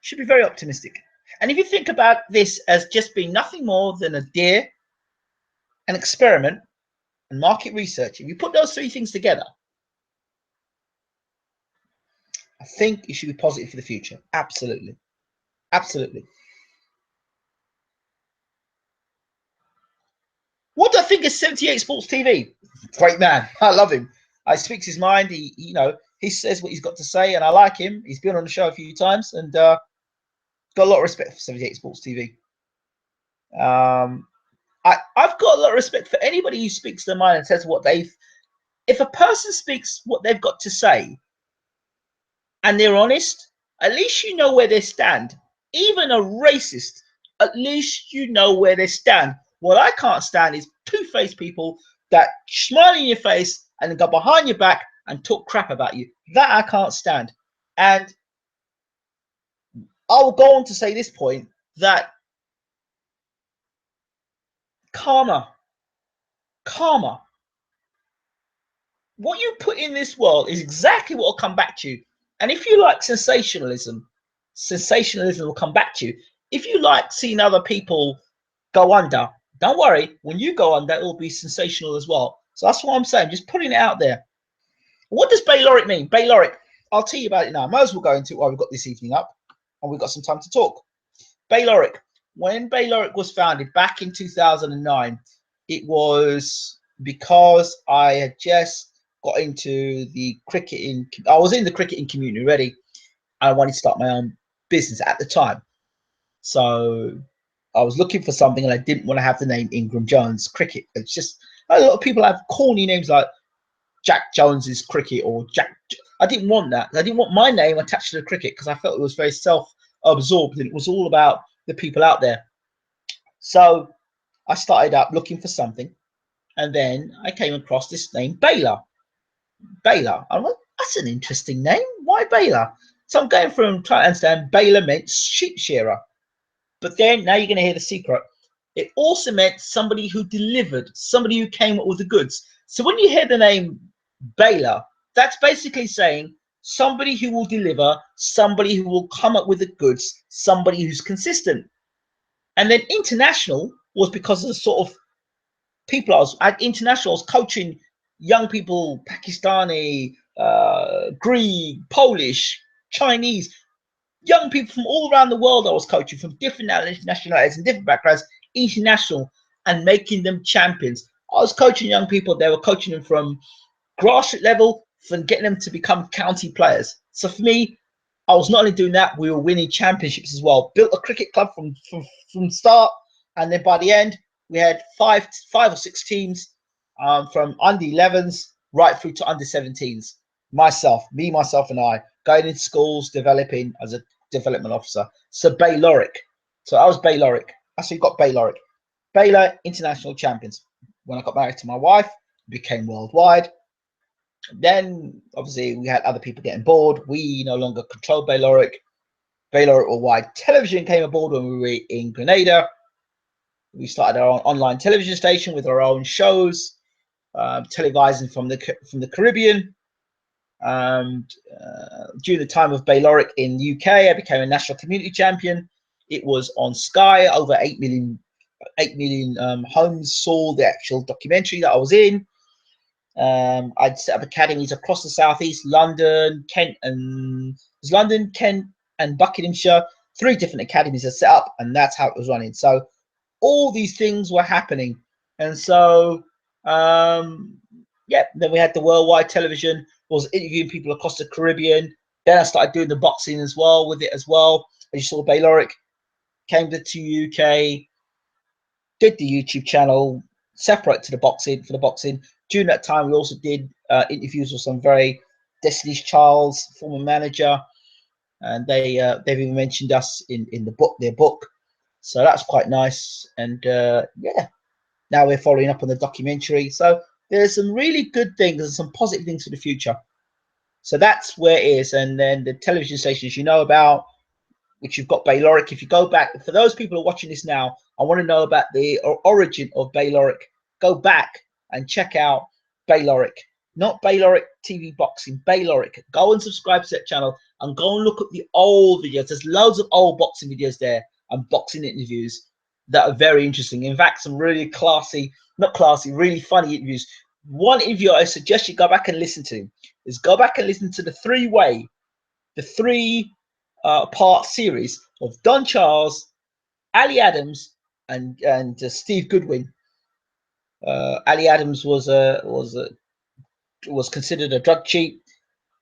should be very optimistic. And if you think about this as just being nothing more than a dare, an experiment, and market research, if you put those three things together, I think you should be positive for the future. Absolutely. Absolutely. What do I think of 78 Sports TV? Great man. I love him. He speaks his mind. He says what he's got to say, and I like him. He's been on the show a few times, and got a lot of respect for 78 Sports TV. I've got a lot of respect for anybody who speaks their mind and says what they've. If a person speaks what they've got to say, and they're honest, at least you know where they stand. Even a racist at least you know where they stand. What I can't stand is two-faced people that smile in your face and then go behind your back and talk crap about you. That I can't stand. And I will go on to say this point, that karma, what you put in this world is exactly what will come back to you. And if you like sensationalism, sensationalism will come back to you. If you like seeing other people go under, don't worry, when you go under, it will be sensational as well. So that's what I'm saying, just putting it out there. What does Bayloric mean? Bayloric, I'll tell you about it now. I might as well go into it while we've got this evening up and we've got some time to talk. Bayloric, when Bayloric was founded back in 2009, it was because I had just got into the cricketing. I was in the cricketing community already. I wanted to start my own business at the time. So I was looking for something and I didn't want to have the name Ingram Jones Cricket. It's just a lot of people have corny names like Jack Jones's Cricket or Jack. I didn't want that. I didn't want my name attached to the cricket because I felt it was very self-absorbed and it was all about the people out there. So I started up looking for something, and then I came across this name Baylor. Baylor. I went, that's an interesting name. Why Baylor? So I'm going from trying to understand. Baylor meant sheep shearer, but then now you're going to hear the secret. It also meant somebody who delivered, somebody who came up with the goods. So when you hear the name Baylor, that's basically saying somebody who will deliver, somebody who will come up with the goods, somebody who's consistent. And then international was because of the sort of people I was at. International, I was coaching young people, Pakistani, Greek, Polish, Chinese, young people from all around the world. I was coaching from different nationalities and different backgrounds, international, and making them champions. I was coaching young people. They were coaching them from grassroots level, from getting them to become county players. So for me, I was not only doing that, we were winning championships as well. Built a cricket club from start, and then by the end, we had five or six teams, from under 11s right through to under 17s. Myself, and I, going into schools, developing as a development officer. So Bayloric. So I was Bayloric. That's how you got Bayloric. Baylor International Champions. When I got married to my wife, became worldwide. Then obviously we had other people getting bored. We no longer controlled Bayloric. Bayloric Worldwide Television came aboard when we were in Grenada. We started our own online television station with our own shows, televising from the Caribbean. And during the time of Bayloric in the UK, I became a national community champion. It was on Sky. Over 8 million homes saw the actual documentary that I was in. I'd set up academies across the southeast, London, Kent, and Buckinghamshire. 3 different academies are set up, and that's how it was running. So all these things were happening, and so yeah. Then we had the worldwide television. Was interviewing people across the Caribbean. Then I started doing the boxing as well with it as well. As you saw, Bayloric came to UK, did the YouTube channel separate to the boxing for the boxing. During that time, we also did interviews with some very Destiny's Child's former manager, and they've even mentioned us in their book. So that's quite nice. And yeah, now we're following up on the documentary. So there's some really good things and some positive things for the future. So that's where it is. And then the television stations you know about, which you've got Bayloric. If you go back, for those people who are watching this now, I want to know about the origin of Bayloric. Go back and check out Bayloric, not Bayloric TV Boxing, Bayloric. Go and subscribe to that channel and go and look at the old videos. There's loads of old boxing videos there and boxing interviews that are very interesting. In fact, some really really funny interviews. One interview I suggest you go back and listen to is go back and listen to the three part series of Don Charles, Ali Adams, and Steve Goodwin. Ali Adams was considered a drug cheat.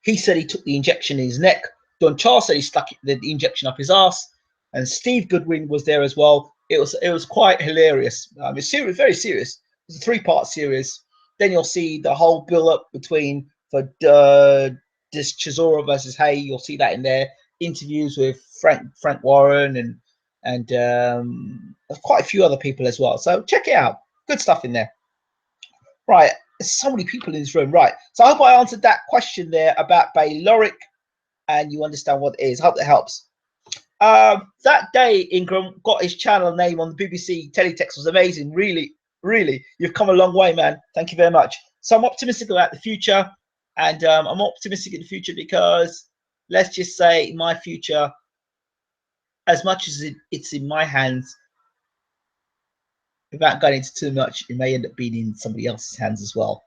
He said he took the injection in his neck. Don Charles said he stuck the injection up his ass, and Steve Goodwin was there as well. It was quite hilarious. It's serious, very serious. It's a 3-part series. Then you'll see the whole build up between this Chisora versus Hay. You'll see that in there. Interviews with Frank Warren and and quite a few other people as well. So check it out. Good stuff in there. Right, there's so many people in this room. Right, so I hope I answered that question there about Bayloric, and you understand what it is. I hope that helps. That day, Ingram got his channel name on the BBC teletext was amazing. Really, really, you've come a long way, man. Thank you very much. So I'm optimistic about the future, and I'm optimistic in the future because let's just say my future, as much as it's in my hands, without going into too much, it may end up being in somebody else's hands as well.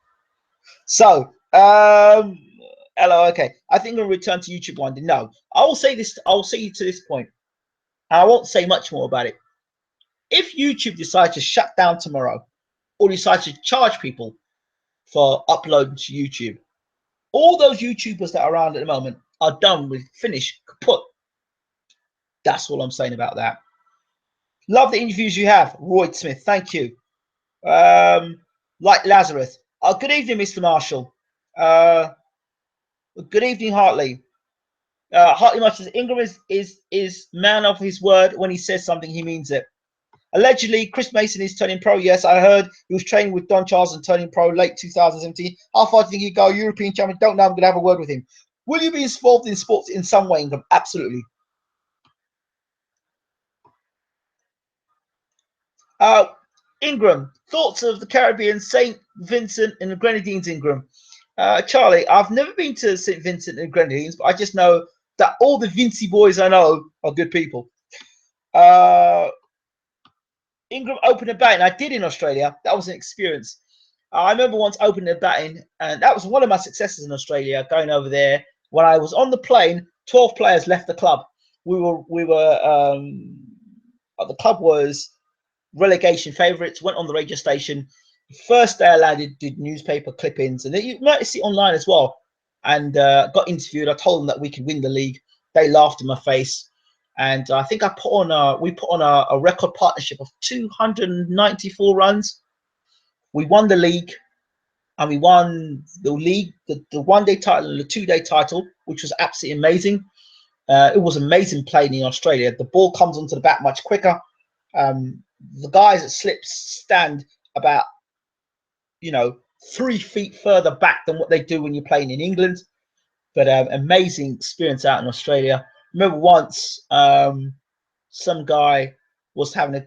So, hello, okay. I think I'm going to return to YouTube one day. No, I will say this. I will say you to this point. I won't say much more about it. If YouTube decides to shut down tomorrow or decides to charge people for uploading to YouTube, all those YouTubers that are around at the moment are done with, finished, kaput. That's all I'm saying about that. Love the interviews you have, Roy Smith. Thank you. Like Lazarus. Good evening, Mr. Marshall. Good evening, Hartley. Hartley Marshall says Ingram is man of his word. When he says something, he means it. Allegedly, Chris Mason is turning pro. Yes, I heard he was training with Don Charles and turning pro late 2017. How far do you think he'd go? European champion? Don't know. I'm going to have a word with him. Will you be involved in sports in some way, Ingram? Absolutely. Ingram, thoughts of the Caribbean, St. Vincent and the Grenadines, Ingram. Charlie, I've never been to St. Vincent and the Grenadines, but I just know that all the Vincy boys I know are good people. Ingram opened a batting. I did in Australia. That was an experience. I remember once opening a batting, and that was one of my successes in Australia, going over there. When I was on the plane, 12 players left the club. The club was relegation favourites, went on the radio station. First day I landed, did newspaper clippings, and you might see online as well. And got interviewed. I told them that we could win the league. They laughed in my face. And I think we put on a record partnership of 294 runs. We won the league, and we won the league, the one-day title and the two-day title, which was absolutely amazing. It was amazing playing in Australia. The ball comes onto the bat much quicker. The guys at slips stand about 3 feet further back than what they do when you're playing in England. But amazing experience out in Australia. Remember once some guy was having a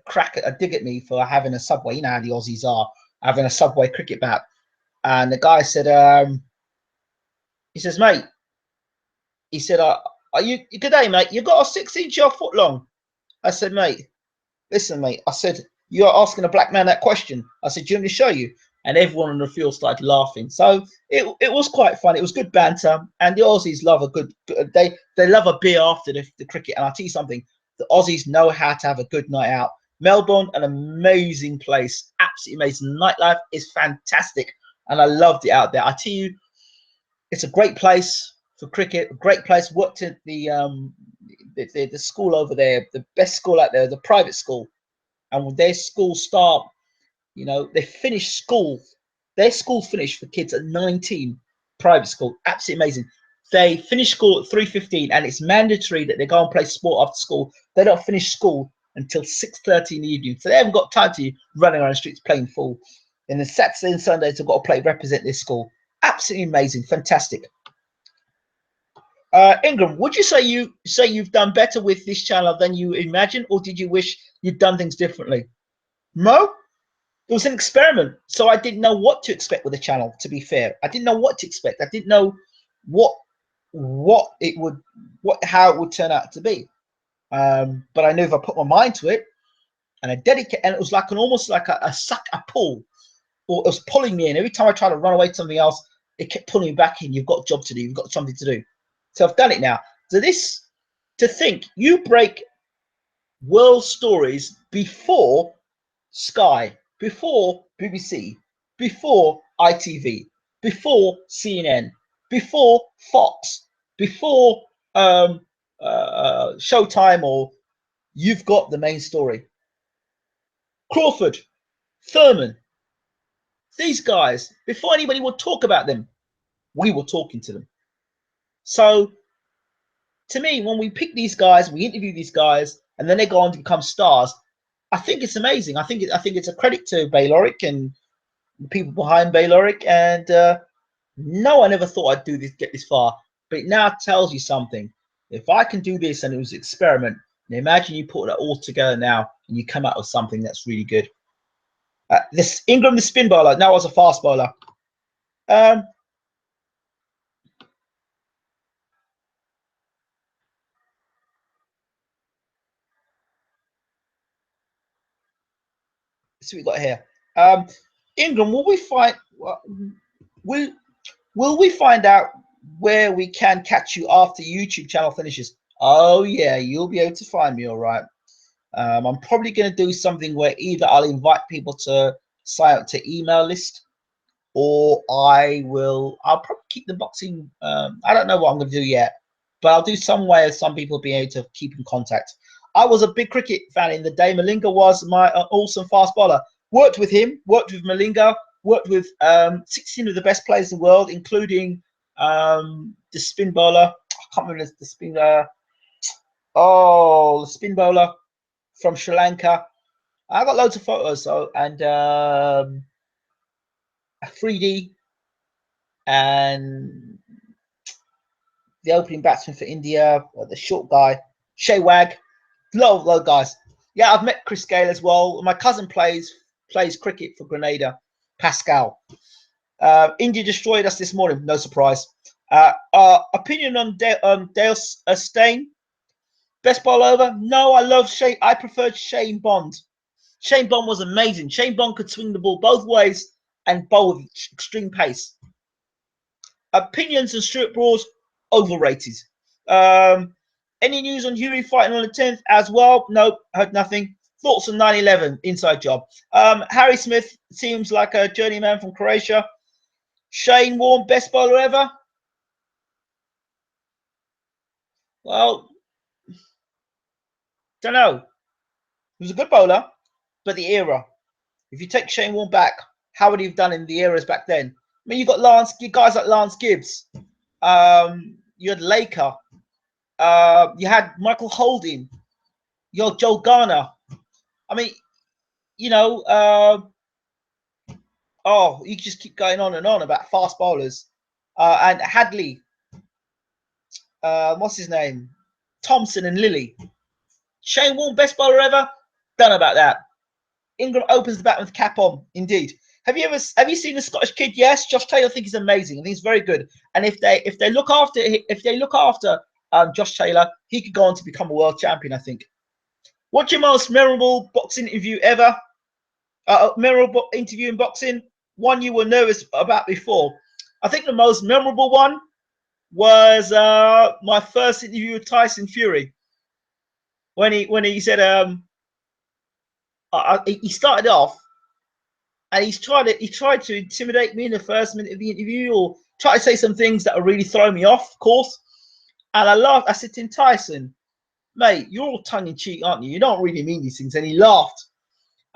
dig at me for having a Subway. You know how the Aussies are, having a Subway cricket bat. And the guy said, he says, mate, he said, are you good day, mate? You got a 6-inch foot long? I said, mate, listen, mate. I said, you're asking a black man that question. I said, do you want me to show you? And everyone on the field started laughing. So it was quite fun. It was good banter. And the Aussies love a good, they love a beer after the cricket. And I'll tell you something, the Aussies know how to have a good night out. Melbourne, an amazing place. Absolutely amazing. Nightlife is fantastic. And I loved it out there. I tell you, it's a great place for cricket, a great place. Worked at the school over there, the best school out there, the private school. And when their school start, they finish school. Their school finished for kids at 19, private school. Absolutely amazing. They finish school at 3:15, and it's mandatory that they go and play sport after school. They don't finish school until 6:30 in the evening. So they haven't got time to run around the streets playing full. And then Saturday and Sundays, they've got to represent their school. Absolutely amazing. Fantastic. Ingram, would you say you've done better with this channel than you imagined, or did you wish you'd done things differently? No, it was an experiment, so I didn't know what to expect with the channel. To be fair, I didn't know what to expect. I didn't know how it would turn out to be. But I knew if I put my mind to it and I dedicate, and it was like almost like a pull, or it was pulling me in. Every time I tried to run away to something else, it kept pulling me back in. You've got a job to do. You've got something to do. So I've done it now. So to think you break world stories before Sky, before BBC, before ITV, before CNN, before Fox, before Showtime, or you've got the main story. Crawford, Thurman, these guys, before anybody would talk about them, we were talking to them. So to me, when we pick these guys, we interview these guys, and then they go on to become stars. I think it's amazing. I think it's a credit to Bayloric and the people behind Bayloric. And no, I never thought I'd do this, get this far. But it now tells you something. If I can do this, and it was an experiment, and imagine you put that all together now, and you come out with something that's really good. This Ingram, the spin bowler, now was a fast bowler. So we got here. Ingram, will we find? Will we find out where we can catch you after YouTube channel finishes? Oh yeah, you'll be able to find me, all right. I'm probably going to do something where either I'll invite people to sign up to email list, or I'll probably keep the boxing. I don't know what I'm going to do yet, but I'll do some way of some people being able to keep in contact. I was a big cricket fan in the day. Malinga was my awesome fast bowler. Worked with him, worked with Malinga, worked with 16 of the best players in the world, including the spin bowler. I can't remember the spin. The spin bowler from Sri Lanka. I got loads of photos. So, and 3D, and the opening batsman for India, the short guy, Shewag. Lot of guys. Yeah, I've met Chris Gale as well. My cousin plays cricket for Grenada, Pascal. India destroyed us this morning. No surprise. Opinion on Dale Steyn. Best ball over? No, I love Shane. I preferred Shane Bond. Shane Bond was amazing. Shane Bond could swing the ball both ways and bowl with extreme pace. Opinions on Stuart Broad's overrated. Any news on Yuri fighting on the 10th as well? Nope, heard nothing. Thoughts on 9/11? Inside job. Harry Smith seems like a journeyman from Croatia. Shane Warne, best bowler ever? Well, don't know. He was a good bowler, but the era. If you take Shane Warne back, how would he have done in the eras back then? I mean, you got guys like Lance Gibbs. You had Laker. You had Michael Holding. You had Joe Garner. I mean, you know, you just keep going on and on about fast bowlers. And Hadley, what's his name? Thompson and Lilly. Shane Warne, best bowler ever? Don't know about that. Ingram opens the bat with cap on. Indeed. Have you seen the Scottish kid? Yes, Josh Taylor. I think he's amazing. I think he's very good. And if they look after Josh Taylor, he could go on to become a world champion. I think. What's your most memorable boxing interview ever? Memorable interview in boxing? One you were nervous about before? I think the most memorable one was my first interview with Tyson Fury. When he said he started off and he tried to intimidate me in the first minute of the interview, or try to say some things that are really throwing me off, of course. And I laughed. I said to him, Tyson, mate, you're all tongue in cheek, aren't you? You don't really mean these things. And he laughed.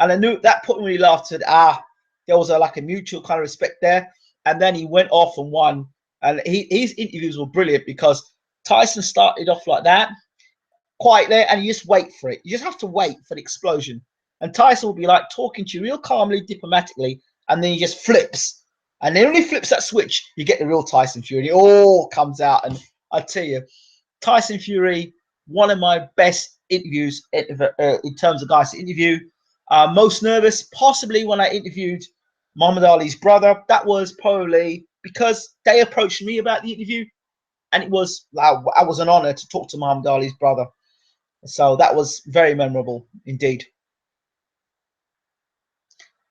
And I knew at that point when he laughed, said, there was a mutual kind of respect there. And then he went off and won. And his interviews were brilliant because Tyson started off like that, quietly, and you just wait for it. You just have to wait for the explosion. And Tyson will be like talking to you real calmly, diplomatically, and then he just flips. And then when he flips that switch, you get the real Tyson Fury. It all comes out. And I tell you, Tyson Fury, one of my best interviews in terms of guys to interview. Most nervous, possibly when I interviewed Muhammad Ali's brother. That was probably because they approached me about the interview, and it was an honor to talk to Muhammad Ali's brother. So that was very memorable indeed.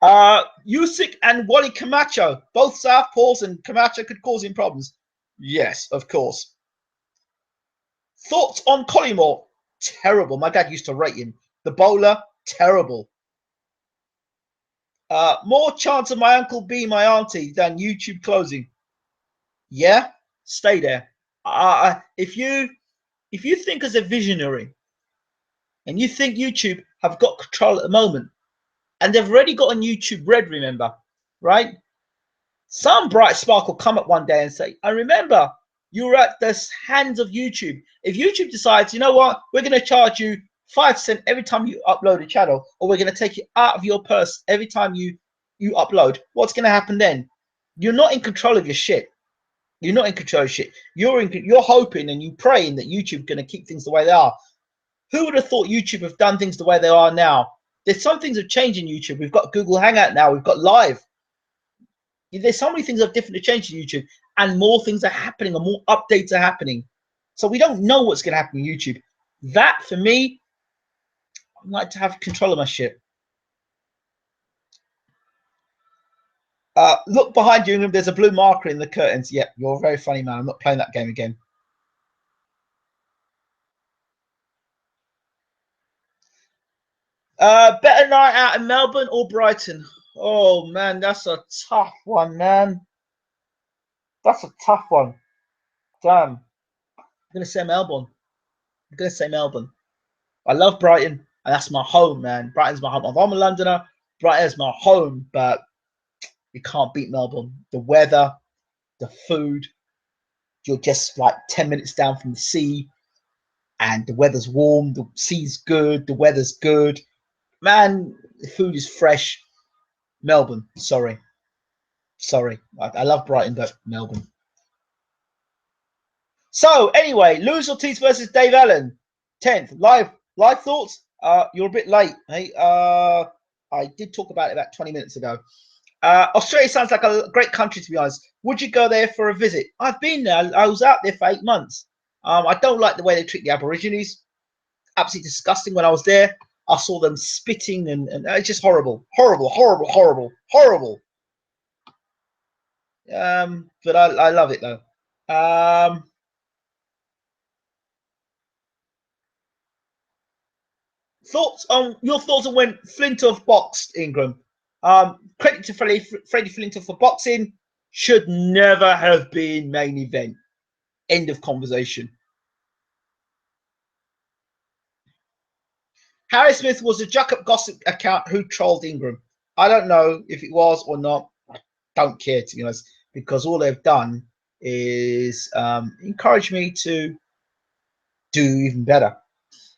Usyk and Wally Camacho, both southpaws, and Camacho could cause him problems. Yes, of course. Thoughts on Collymore? Terrible. My dad used to rate him. The bowler, terrible. More chance of my uncle being my auntie than YouTube closing. Yeah, stay there. If you think as a visionary, and you think YouTube have got control at the moment, and they've already got on YouTube Red, remember, right? Some bright spark will come up one day and say, I remember you were at the hands of YouTube. If YouTube decides, you know what, we're going to charge you 5 cents every time you upload a channel, or we're going to take it out of your purse every time you upload, what's going to happen then? You're not in control of your shit. You're not in control of shit. You're hoping and you praying that YouTube's going to keep things the way they are. Who would have thought YouTube have done things the way they are now? There's some things have changed in YouTube. We've got Google Hangout now. We've got Live. There's so many things that are different to change in YouTube, and more things are happening, and more updates are happening. So we don't know what's going to happen in YouTube. That, for me, I like to have control of my shit. Look behind you. There's a blue marker in the curtains. Yep, you're a very funny man. I'm not playing that game again. Better night out in Melbourne or Brighton? Oh man, that's a tough one, man. That's a tough one. Damn. I'm gonna say Melbourne. I'm gonna say Melbourne. I love Brighton, and that's my home, man. Brighton's my home. If I'm a Londoner, Brighton's my home, but you can't beat Melbourne. The weather, the food. You're just like 10 minutes down from the sea, and the weather's warm. The sea's good. The weather's good. Man, the food is fresh. Melbourne. Sorry. I love Brighton, but Melbourne. So anyway, Luis Ortiz versus Dave Allen, 10th. Live thoughts. You're a bit late. Hey, I did talk about it about 20 minutes ago. Australia sounds like a great country, to be honest. Would you go there for a visit? I've been there. I was out there for 8 months. I don't like the way they treat the Aborigines. Absolutely disgusting. When I was there, I saw them spitting, and it's just horrible. Horrible. But I love it though. Your thoughts on when Flintoff boxed Ingram? Credit to Freddie Flintoff for boxing. Should never have been main event. End of conversation. Harry Smith was a jack-up gossip account who trolled Ingram. I don't know if it was or not. I don't care, to be honest, because all they've done is encourage me to do even better.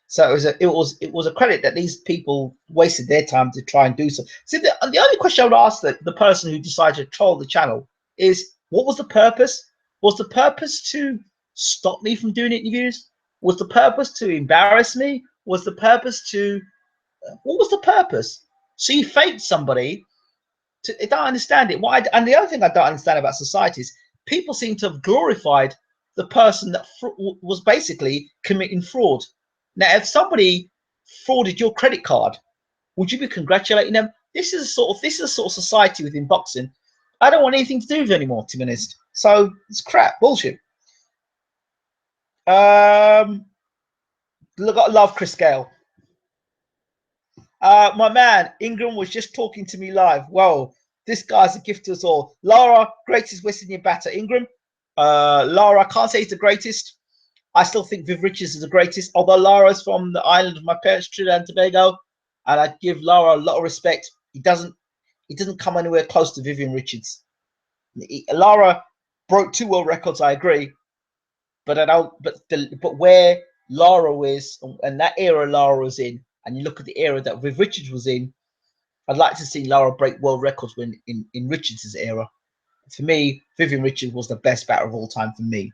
So it was a credit that these people wasted their time to try and do so. See, the only question I would ask the person who decided to troll the channel is, what was the purpose? Was the purpose to stop me from doing interviews? Was the purpose to embarrass me? Was the purpose to what was the purpose? So you faked somebody. I don't understand it. And the other thing I don't understand about society is people seem to have glorified the person that was basically committing fraud. Now, if somebody frauded your credit card, would you be congratulating them? This is a sort of society within boxing I don't want anything to do with anymore, to be honest. So it's crap, bullshit. Look, I love Chris Gale. My man Ingram was just talking to me live. Whoa, this guy's a gift to us all. Lara, greatest West Indian batter. Ingram, Lara, I can't say he's the greatest. I still think Viv Richards is the greatest, although Lara's from the island of my parents, Trinidad and Tobago, and I give Lara a lot of respect. He doesn't come anywhere close to Vivian Richards. Lara broke 2 world records, I agree, but I don't. But where Lara is and that era Lara was in, and you look at the era that Viv Richards was in, I'd like to see Lara break world records when in Richards' era. For me, Vivian Richards was the best batter of all time. For me,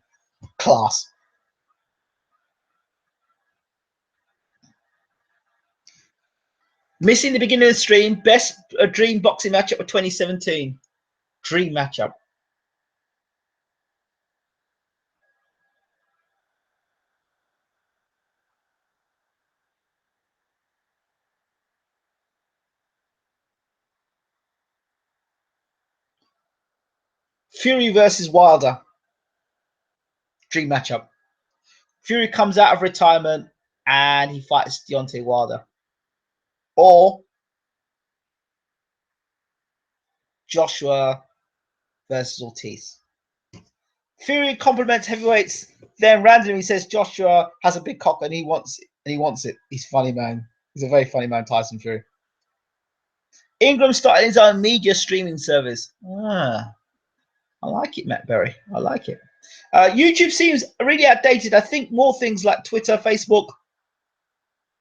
class. Missing the beginning of the stream. Best dream boxing matchup of 2017. Dream matchup. Fury versus Wilder. Dream matchup. Fury comes out of retirement and he fights Deontay Wilder. Or Joshua versus Ortiz. Fury compliments heavyweights. Then randomly says Joshua has a big cock and he wants it. He's funny, man. He's a very funny man, Tyson Fury. Ingram started his own media streaming service. I like it, Matt Berry. I like it. YouTube seems really outdated. I think more things like Twitter, Facebook,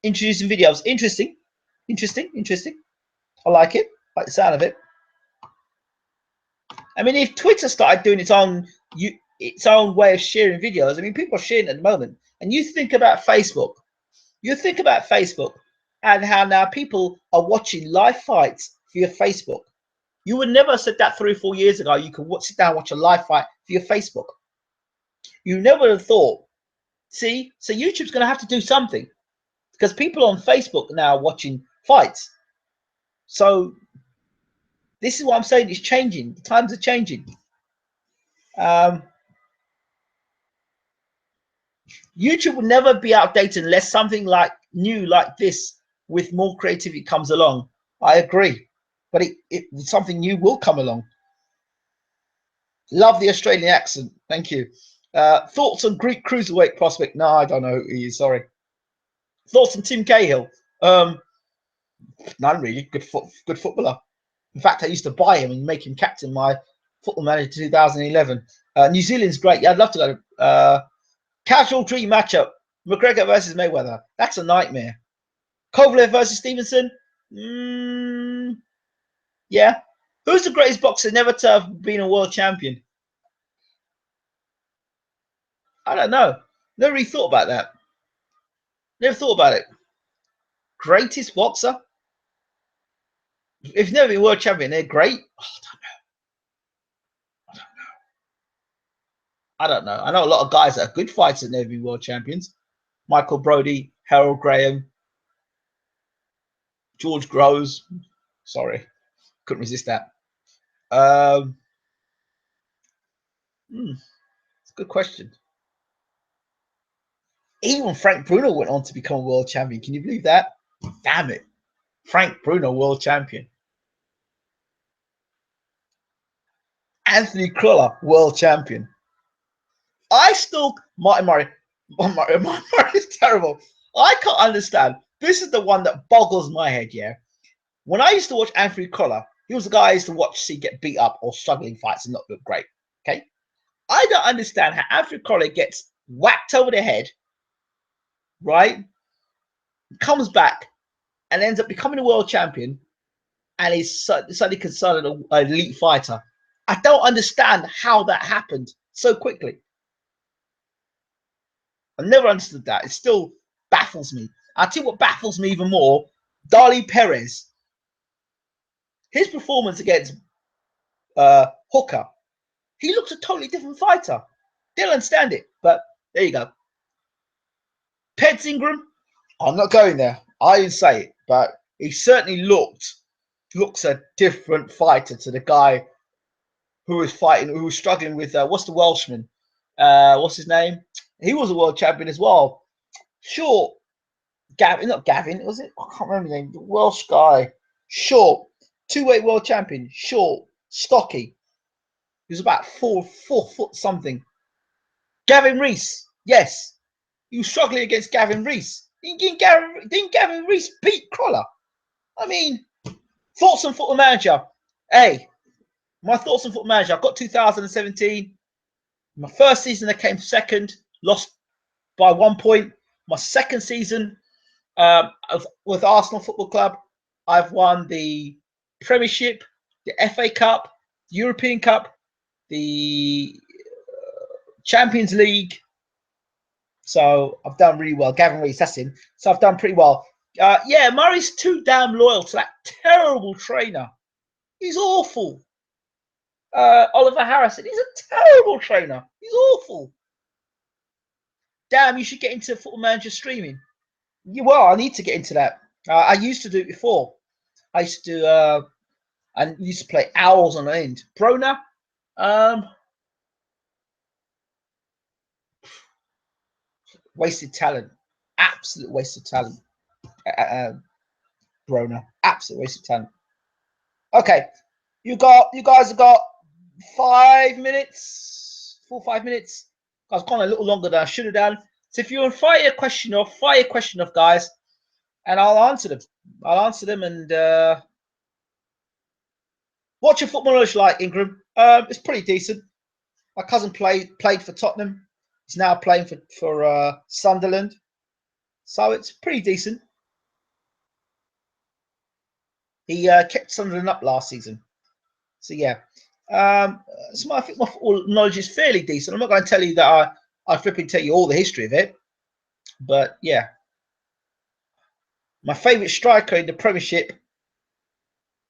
introducing videos. Interesting. I like it. I like the sound of it. I mean, if Twitter started doing its own way of sharing videos, I mean, people are sharing at the moment. And you think about Facebook. And how now people are watching live fights via Facebook. You would never have said that 3 or 4 years ago. You could sit down and watch a live fight via Facebook. You never have thought. See, so YouTube's going to have to do something because people on Facebook now are watching fights. So this is what I'm saying. It's changing. The times are changing. YouTube will never be outdated unless something like new like this with more creativity comes along. I agree, but something new will come along. Love the Australian accent. Thank you. Thoughts on Greek cruiserweight prospect? No, I don't know who he is. Sorry. Thoughts on Tim Cahill? None really. Good footballer. In fact, I used to buy him and make him captain my Football Manager 2011. New Zealand's great. Yeah, I'd love to go. Casual dream matchup: McGregor versus Mayweather. That's a nightmare. Kovalev versus Stevenson. Yeah. Who's the greatest boxer never to have been a world champion? I don't know. Never really thought about that. Never thought about it. Greatest boxer? If you've never been world champion, they're great. Oh, I don't know. I know a lot of guys that are good fighters that never been world champions. Michael Brody, Harold Graham, George Groves. Sorry, couldn't resist that. It's a good question. Even Frank Bruno went on to become a world champion. Can you believe that? Damn it. Frank Bruno, world champion. Anthony Cruller, world champion. I still, Martin Murray is terrible. I can't understand. This is the one that boggles my head, yeah. When I used to watch Anthony Cruller, he was the guy I used to watch see get beat up or struggling fights and not look great. Okay. I don't understand how Anthony Cruller gets whacked over the head, right? Comes back and ends up becoming a world champion and is suddenly considered an elite fighter. I don't understand how that happened so quickly. I never understood that. It still baffles me. I tell you what baffles me even more: Dali Perez. His performance against Hooker. He looks a totally different fighter. Didn't understand it, but there you go. Peds Ingram. I'm not going there. I didn't say it, but he certainly looks a different fighter to the guy who was fighting, who was struggling with what's the Welshman? What's his name? He was a world champion as well. Short, Gavin, not Gavin, was it? I can't remember his name. The Welsh guy. Short, two-weight world champion. Short, stocky. He was about four foot something. Gavin Reese, yes. He was struggling against Gavin Reese. Didn't Gavin Reese beat Cruller? I mean, thoughts on Football Manager. Hey, my thoughts on Football Manager. I've got 2017. My first season, I came second, lost by 1 point. My second season with Arsenal Football Club, I've won the Premiership, the FA Cup, the European Cup, the Champions League. So I've done really well. Gavin Reese, that's him. So I've done pretty well. Yeah, Murray's too damn loyal to that terrible trainer. He's awful. Oliver Harrison, he's a terrible trainer. He's awful. Damn, you should get into Football Manager streaming. Well, I need to get into that. I used to do it before. I used to play hours on end. Brona, wasted talent, absolute waste of talent. Brona, absolute waste of talent. Okay, you guys have got 5 minutes, 4 or 5 minutes. I've gone a little longer than I should have done. So if you want to fire a question off, guys, and I'll answer them. And what's your football knowledge like, Ingram? It's pretty decent. My cousin played for Tottenham. He's now playing for Sunderland. So it's pretty decent. He kept Sunderland up last season. So yeah, so I think my football knowledge is fairly decent. I'm not going to tell you that I flipping tell you all the history of it, but yeah, my favourite striker in the Premiership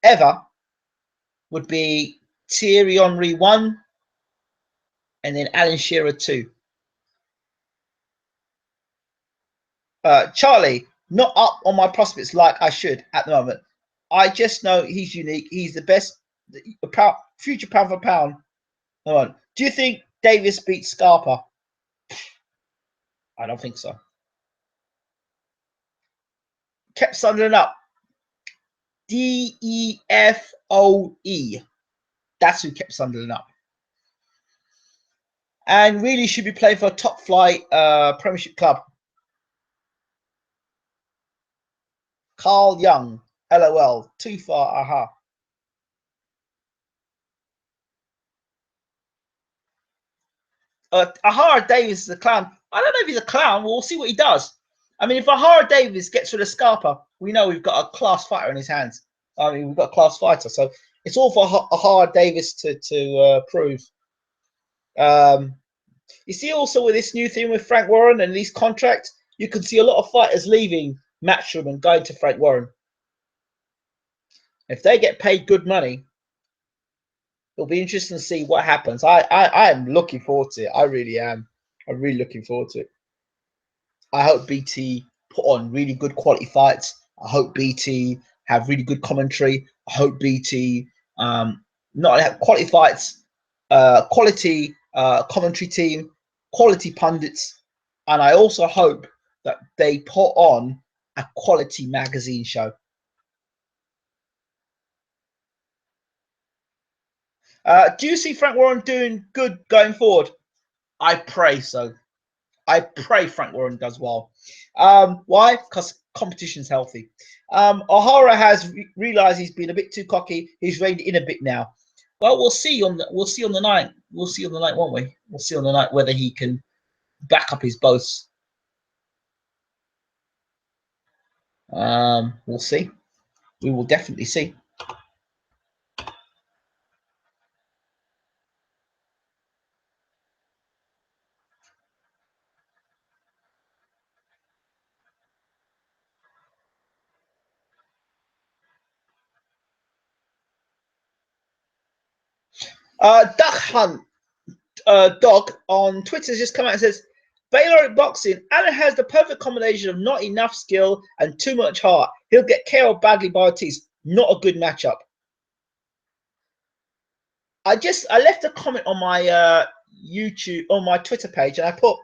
ever would be Thierry Henry 1 and then Alan Shearer 2. Charlie, not up on my prospects like I should at the moment. I just know he's unique. He's the best future pound for pound. Come on. Do you think Davis beats Scarpa? I don't think so. Kept Sunderland up. DEFOE. That's who kept Sunderland up. And really should be playing for a top flight Premiership club. Carl Young. LOL. Too far. Aha. Ahara Davis is a clown. I don't know if he's a clown. We'll see what he does. I mean, if Ahara Davis gets rid of Scarpa, we know we've got a class fighter in his hands. I mean, we've got a class fighter. So it's all for Ahara Davis to prove. You see, also with this new thing with Frank Warren and these contracts, you can see a lot of fighters leaving Matchroom and going to Frank Warren. If they get paid good money, it'll be interesting to see what happens. I am looking forward to it. I really am. I'm really looking forward to it. I hope BT put on really good quality fights. I hope BT have really good commentary. I hope BT not only have quality fights, quality commentary team, quality pundits, and I also hope that they put on a quality magazine show. Do you see Frank Warren doing good going forward? I pray so. I pray Frank Warren does well. Why? Because competition's healthy. O'Hara has realised he's been a bit too cocky. He's reined in a bit now. Well, we'll see on the night. We'll see on the night, won't we? We'll see on the night whether he can back up his boasts. We'll see. We will definitely see. Duck Hunt Dog on Twitter has just come out and says, Baylor at boxing, Alan has the perfect combination of not enough skill and too much heart. He'll get KO badly by Ortiz. Not a good matchup. I left a comment on my YouTube, on my Twitter page, and I put,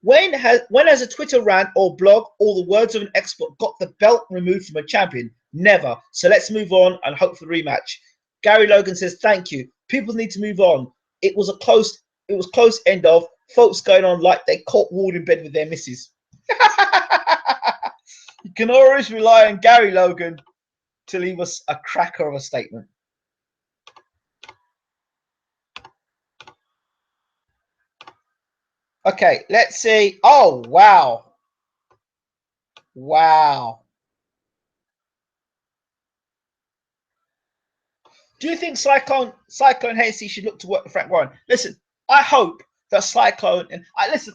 when has a Twitter rant or blog or the words of an expert got the belt removed from a champion? Never. So let's move on and hope for the rematch. Gary Logan says, thank you. People need to move on. It was close end of folks going on like they caught Ward in bed with their missus. You can always rely on Gary Logan to leave us a cracker of a statement. Okay, let's see. Oh, wow. Wow. Do you think Cyclone Hennessy should look to work with Frank Warren? Listen, I hope that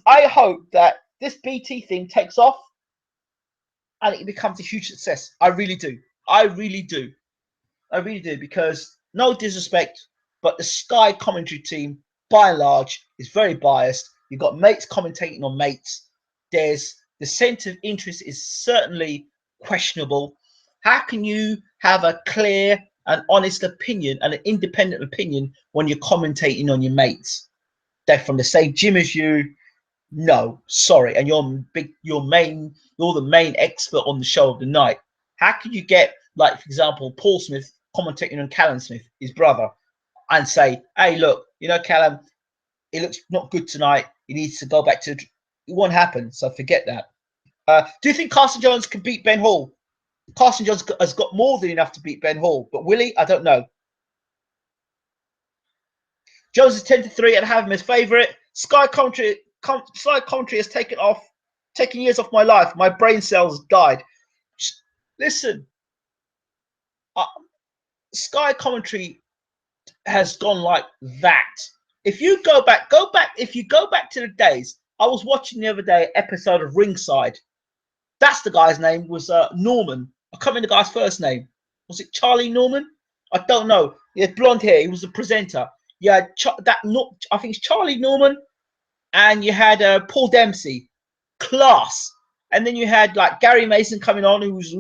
I hope that this BT thing takes off and it becomes a huge success. I really do. I really do. I really do, because no disrespect, but the Sky commentary team, by and large, is very biased. You've got mates commentating on mates. There's the sense of interest is certainly questionable. How can you have a clear and honest opinion and an independent opinion when you're commentating on your mates? They're from the same gym as you. No, sorry, and you're the main expert on the show of the night. How can you get, like, for example, Paul Smith commentating on Callum Smith, his brother, and say, hey, look, Callum, he looks not good tonight. He needs to go back to. It won't happen. So forget that. Do you think Carson Jones can beat Ben Hall? Carson Jones has got more than enough to beat Ben Hall, but will he? I don't know. Jones is 10-3 and I have him as favourite. Sky commentary has taken years off my life. My brain cells died. Listen, Sky commentary has gone like that. If you go back. If you go back to the days, I was watching the other day episode of Ringside. That's the guy's name was Norman. I can't remember the guy's first name. Was it Charlie Norman? I don't know. He had blonde hair. He was a presenter. Yeah, I think it's Charlie Norman, and you had Paul Dempsey, class. And then you had like Gary Mason coming on, who was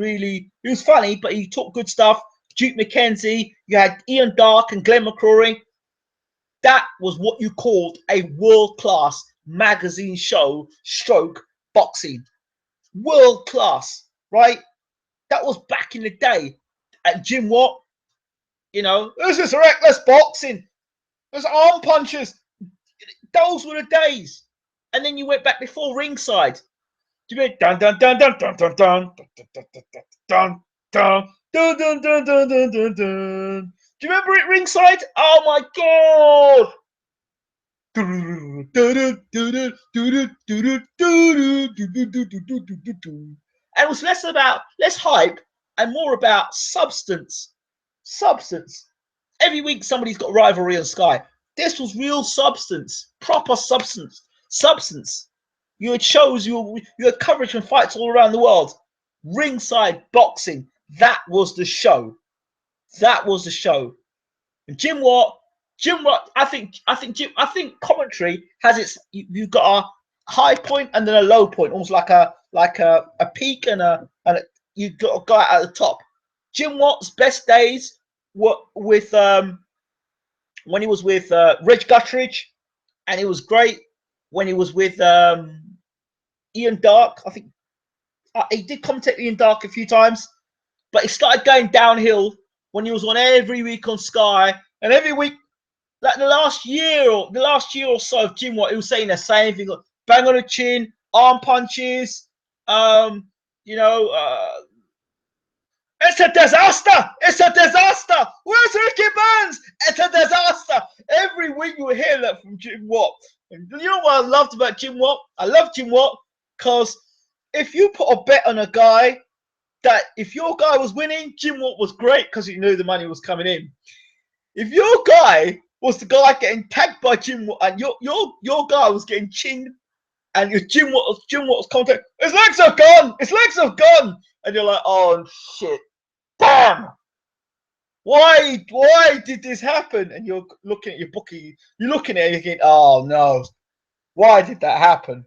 funny, but he talked good stuff. Duke McKenzie. You had Ian Dark and Glenn McCrory. That was what you called a world-class magazine show stroke boxing. World class, right? That was back in the day. And Jim Watt, this is reckless boxing. There's arm punches. Those were the days. And then you went back before Ringside. Do you mean dun dun dun dun dun dun dun dun dun dun dun dun dun dun dun dun dun? Do you remember it, Ringside? Oh my god! And it was less hype and more about substance. Every week somebody's got rivalry on Sky. This was real substance, proper substance. You had shows, you had coverage from fights all around the world. Ringside boxing. That was the show. And Jim Watt, I think commentary has its. You've got a high point and then a low point, almost like a peak and you've got a guy at the top. Jim Watt's best days were with when he was with Reg Guttridge, and it was great when he was with Ian Dark. I think he did commentate Ian Dark a few times, but he started going downhill when he was on every week on Sky, and every week. Like the last year or so of Jim Watt, he was saying the same thing: bang on the chin, arm punches. It's a disaster. It's a disaster. Where's Ricky Burns? It's a disaster. Every week you will hear that from Jim Watt. And you know what I loved about Jim Watt? I love Jim Watt because if you put a bet on a guy that if your guy was winning, Jim Watt was great because he knew the money was coming in. If your guy was the guy getting tagged by Jim Watt, and your guy was getting chinned, and Jim Watt was commenting, his legs are gone, and you're like, oh shit, damn, why did this happen? And you're looking at your bookie, you're looking at it, you're thinking, oh no, why did that happen?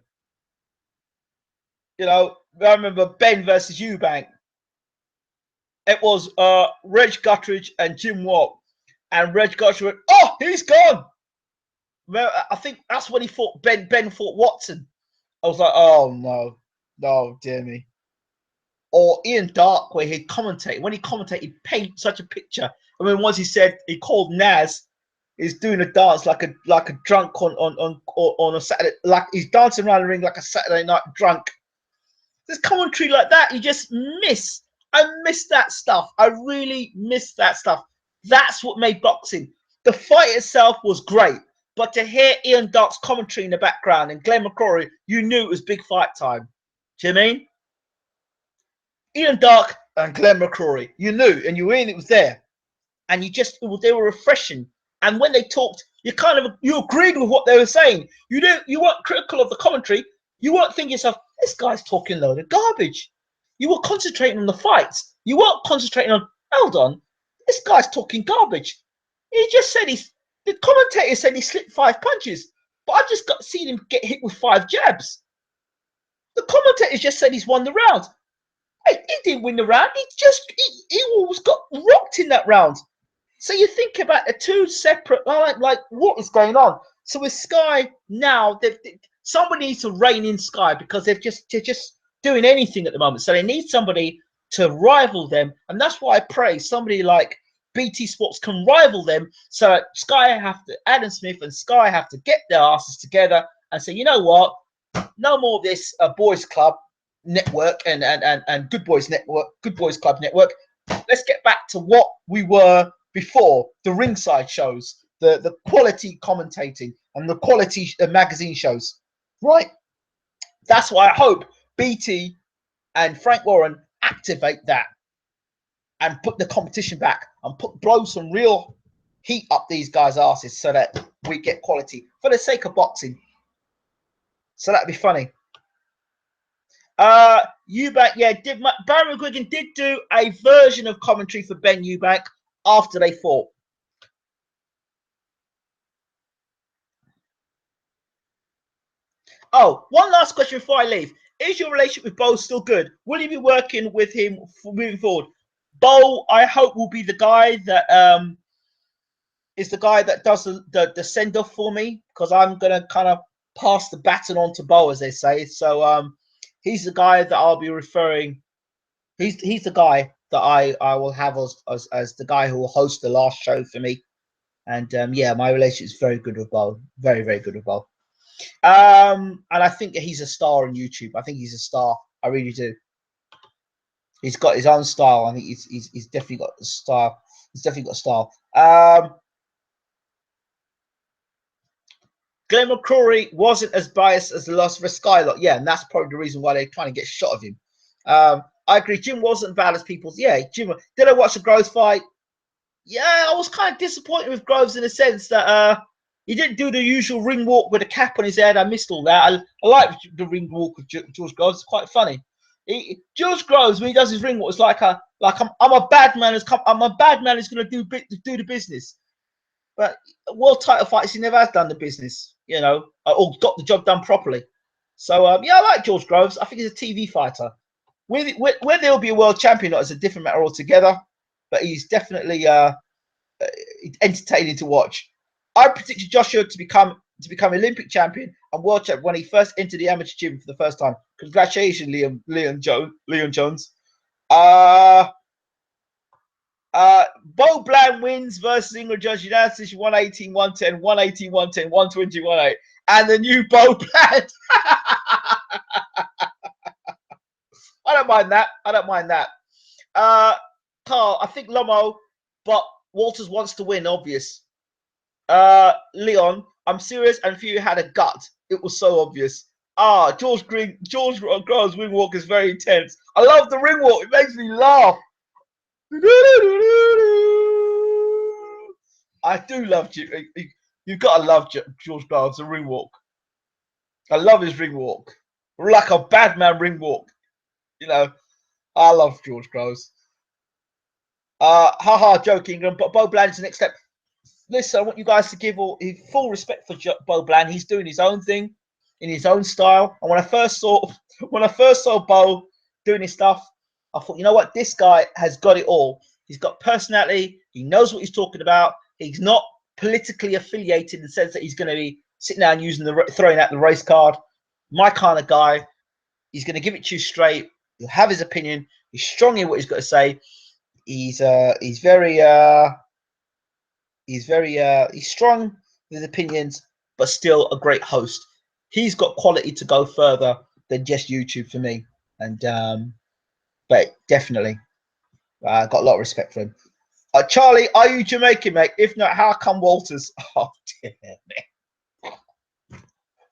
I remember Ben versus Eubank. It was Reg Guttridge and Jim Watt. And Reg Guttridge went, oh, he's gone. I think that's when he fought Ben fought Watson. I was like, oh no, dear me. Or Ian Dark, where he'd commentate. When he commentated, he'd paint such a picture. I mean, once he said he called Naz, he's doing a dance like a drunk on a Saturday, like he's dancing around the ring like a Saturday night drunk. There's commentary like that you just miss. I miss that stuff. I really miss that stuff. That's what made boxing. The fight itself was great, but to hear Ian Dark's commentary in the background and Glenn McCrory, you knew it was big fight time. Do you mean? Ian Dark and Glenn McCrory, you knew, and you knew it was there, and they were refreshing. And when they talked, you agreed with what they were saying. You weren't critical of the commentary. You weren't thinking yourself, this guy's talking a load of garbage. You were concentrating on the fights. You weren't concentrating on, hold on, this guy's talking garbage. He just said the commentator said he slipped 5 punches, but I just seen him get hit with 5 jabs. The commentator just said he's won the round. Hey, he didn't win the round. He almost got rocked in that round. So you think about the two separate, like what is going on? So with Sky now, somebody needs to rein in Sky because they're just doing anything at the moment. So they need somebody to rival them, and that's why I pray somebody like BT Sports can rival them. So Adam Smith and Sky have to get their asses together and say, you know what, no more of this boys club network and good boys club network. Let's get back to what we were before, the ringside shows, the quality commentating and the quality magazine shows, right? That's why I hope BT and Frank Warren activate that. and put the competition back and blow some real heat up these guys' asses so that we get quality for the sake of boxing. So that'd be funny. Eubank, yeah, Barry McGuigan did do a version of commentary for Ben Eubank after they fought. Oh, one last question before I leave. Is your relationship with Bo still good? Will you be working with him moving forward? Bo, I hope, will be the guy that is the guy that does the send off for me, because I'm gonna kind of pass the baton on to Bo, as they say. So he's the guy that I'll be referring. He's the guy that I will have as the guy who will host the last show for me. And yeah, my relationship is very good with Bo. Very, very good with Bo. And I think that he's a star on YouTube. I think he's a star. I really do. He's got his own style. I think he's definitely got a style. He's definitely got a style. Glenn McCrory wasn't as biased as the loss of a Skylock. Yeah, and that's probably the reason why they're trying to get shot of him. I agree. Jim wasn't bad as people's. Yeah, Jim. Did I watch the Groves fight? Yeah, I was kind of disappointed with Groves in the sense that he didn't do the usual ring walk with a cap on his head. I missed all that. I like the ring walk of George Groves. It's quite funny. George Groves, when he does his ring walk, it's like I'm a bad man. I'm a bad man who's going to do the business. But world title fights, he never has done the business, you know, or got the job done properly. So yeah, I like George Groves. I think he's a TV fighter. Whether he'll be a world champion, is a different matter altogether. But he's definitely entertaining to watch. I predicted Joshua to become Olympic champion and world champion when he first entered the amateur gym for the first time. Congratulations, Leon Jones. Bo Bland wins versus Ingrid Judge unanimous 118, 110, 118, 110, 120, 108. And the new Bo Bland. I don't mind that. I don't mind that. Carl, I think Lomo, but Walters wants to win, obvious. Leon, I'm serious, and Fury had a gut. It was so obvious. George Groves' ring walk is very intense. I love the ring walk. It makes me laugh. I do love you. You've got to love George Groves' the ring walk. I love his ring walk. Like a bad man ring walk. You know, I love George Groves. Joking. But Bo Bland's the next step. Listen, I want you guys to give full respect for Bo Bland. He's doing his own thing in his own style. And when I first saw Bo doing his stuff, I thought, you know what, this guy has got it all. He's got personality. He knows what he's talking about. He's not politically affiliated in the sense that he's going to be sitting down throwing out the race card. My kind of guy. He's going to give it to you straight. He'll have his opinion. He's strong in what he's got to say. He's strong with opinions, but still a great host. He's got quality to go further than just YouTube for me. And but definitely, got a lot of respect for him. Charlie, are you Jamaican, mate? If not, how come Walters? Oh, dear me.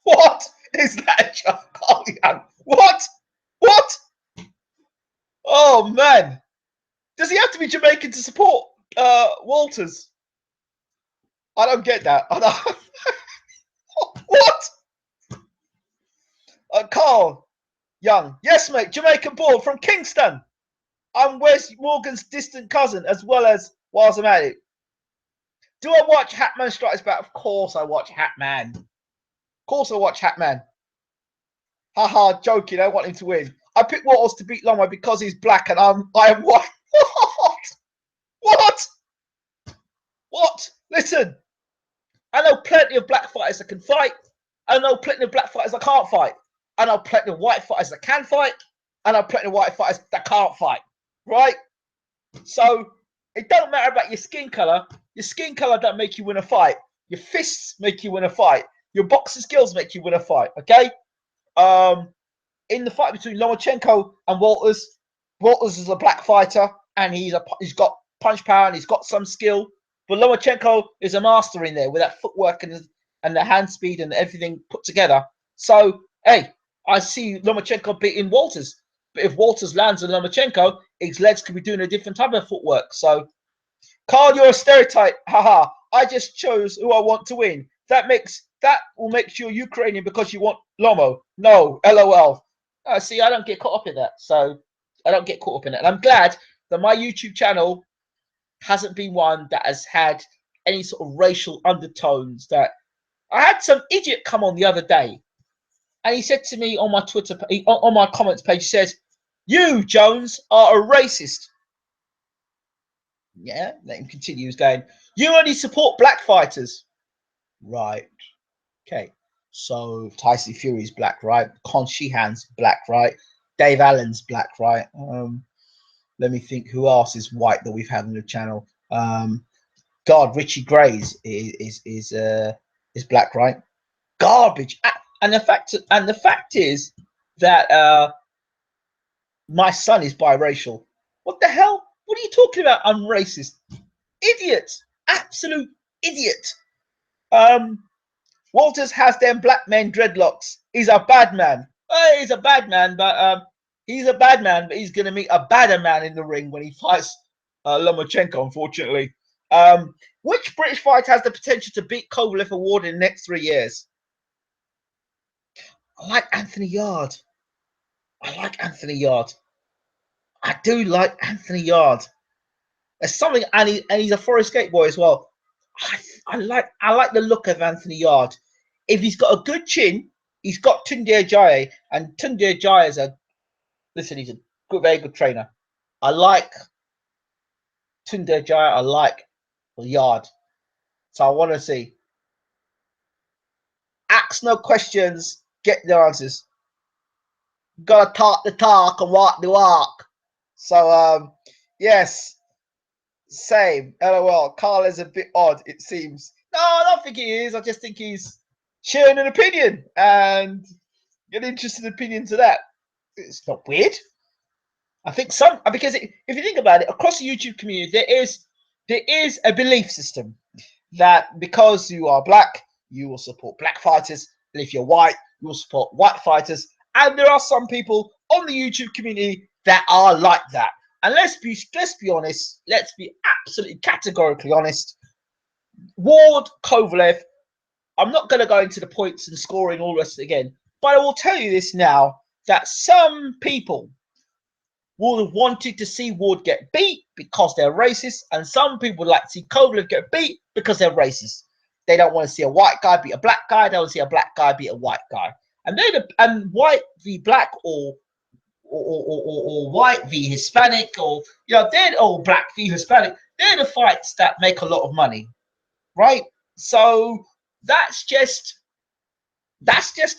What is that, Charlie? What? Oh, man. Does he have to be Jamaican to support Walters? I don't get that. What? Carl Young. Yes, mate. Jamaican born from Kingston. I'm Wes Morgan's distant cousin, as well as whilst I'm at it. Do I watch Hatman Strikes Back? Of course I watch Hatman. Of course I watch Hatman. Haha, joking. I want him to win. I picked Walters to beat Lomo because he's black and I am white. What? Listen, I know plenty of black fighters that can fight. I know plenty of black fighters that can't fight. I know plenty of white fighters that can fight. I know plenty of white fighters that can't fight. Right? So it don't matter about your skin color. Your skin color don't make you win a fight. Your fists make you win a fight. Your boxing skills make you win a fight. Okay? In the fight between Lomachenko and Walters is a black fighter and he's got punch power and he's got some skill. But Lomachenko is a master in there with that footwork and the hand speed and everything put together. So, hey, I see Lomachenko beating Walters. But if Walters lands on Lomachenko, his legs could be doing a different type of footwork. So, Carl, you're a stereotype. Haha. I just chose who I want to win. That will make you Ukrainian because you want Lomo. No, LOL. See, I don't get caught up in that. So I don't get caught up in it. And I'm glad that my YouTube channel hasn't been one that has had any sort of racial undertones. That I had some idiot come on the other day, and he said to me on my Twitter, on my comments page, he says, "You, Jones, are a racist." Yeah, let him continue. He's going, "You only support black fighters." Right. Okay. So Tyson Fury's black, right? Con Sheehan's black, right? Dave Allen's black, right? Let me think who else is white that we've had on the channel. God, Richie Gray's is black, right? Garbage. And the fact is that my son is biracial. What the hell? What are you talking about? I'm racist. Idiot. Absolute idiot. Walters has them black men dreadlocks. He's a bad man. He's a bad man, but he's gonna meet a badder man in the ring when he fights Lomachenko, unfortunately. Which British fighter has the potential to beat Kovalev Award in the next 3 years? I like Anthony Yard. I do like Anthony Yard. There's something, and he's a Forest Gate boy as well. I like the look of Anthony Yard. If he's got a good chin, he's got Tunde Ajayi, and Tunde Ajayi is he's a very good trainer. I like Tunde Ajayi. I like Yard. So I want to see. Ask no questions, get the answers. Gotta talk the talk and walk the walk. So yes, same. LOL. Carl is a bit odd, it seems. No, I don't think he is. I just think he's sharing an opinion and an interesting opinion to that. It's not weird. I think because if you think about it, across the YouTube community, there is a belief system that because you are black, you will support black fighters, and if you're white, you will support white fighters. And there are some people on the YouTube community that are like that. And let's be honest. Let's be absolutely categorically honest. Ward, Kovalev. I'm not going to go into the points and scoring all the rest again, but I will tell you this now, that some people would have wanted to see Ward get beat because they're racist, and some people would like to see Kovalev get beat because they're racist. They don't want to see a white guy beat a black guy. They want to see a black guy beat a white guy. And white v black or white v Hispanic, or they're black v Hispanic. They're the fights that make a lot of money, right? So that's just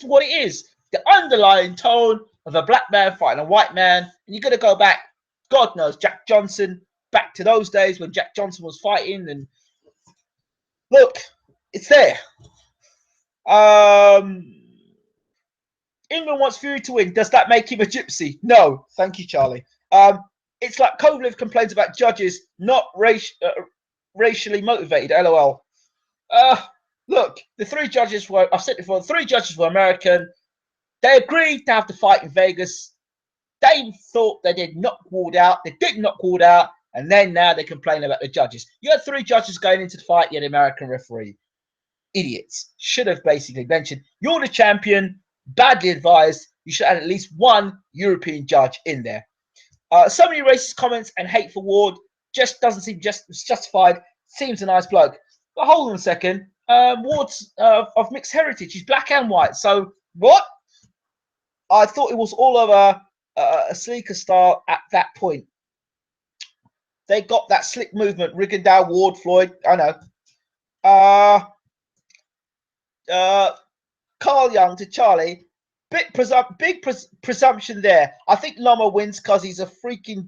what it is. The underlying tone of a black man fighting a white man, and you're gonna go back, God knows, Jack Johnson, back to those days when Jack Johnson was fighting, and look, it's there. England wants Fury to win. Does that make him a gypsy? No, thank you, Charlie. It's like Kovalev complains about judges not racially motivated. LOL. Look, the 3 judges were, I've said it before, the 3 judges were American. They agreed to have the fight in Vegas. They thought they did knock Ward out. They did knock Ward out. And then now they complain about the judges. You had 3 judges going into the fight. You had an American referee. Idiots. Should have basically mentioned, you're the champion. Badly advised. You should have at least 1 European judge in there. So many racist comments and hate for Ward. Just doesn't seem justified. Seems a nice bloke. But hold on a second. Ward's of mixed heritage. He's black and white. So what? I thought it was all over a sleeker style at that point. They got that slick movement. Rigondeaux, Ward, Floyd. I know. Carl Young to Charlie. Big presumption there. I think Loma wins because he's a freaking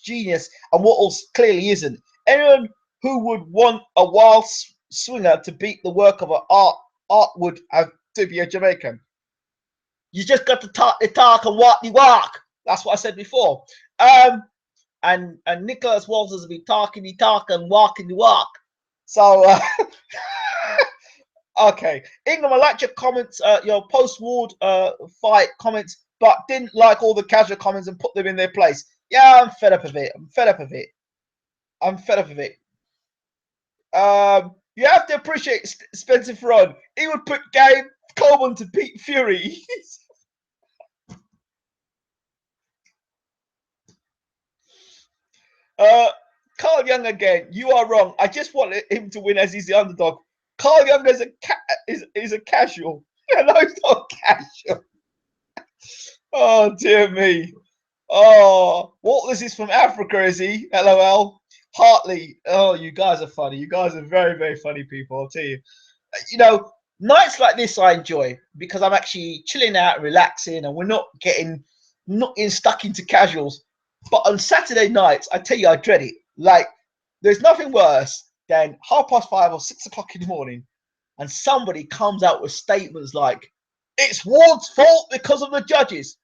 genius, and Wattles clearly isn't. Anyone who would want a wild swinger to beat the work of an art would have to be a Jamaican. You just got to talk the talk and walk the walk. That's what I said before. And Nicholas Walters will be talking the talk and walking the walk. So okay, Ingram, I liked your comments, your post-Ward fight comments, but didn't like all the casual comments and put them in their place. Yeah, I'm fed up of it. I'm fed up of it. I'm fed up of it. You have to appreciate Spencer Ferron. He would put Game Coleman to beat Fury. uh, Carl Young again. You are wrong. I just wanted him to win as he's the underdog. Carl Young is a casual. No, he's not casual. Oh dear me. Oh, Watless is from Africa, is he? LOL. Hartley. Oh, you guys are funny. You guys are very, very funny people. I'll tell you. You know, nights like this I enjoy because I'm actually chilling out, relaxing, and we're not getting stuck into casuals. But on Saturday nights, I tell you, I dread it. Like, there's nothing worse than 5:30 or 6 o'clock in the morning, and somebody comes out with statements like, "It's Ward's fault because of the judges."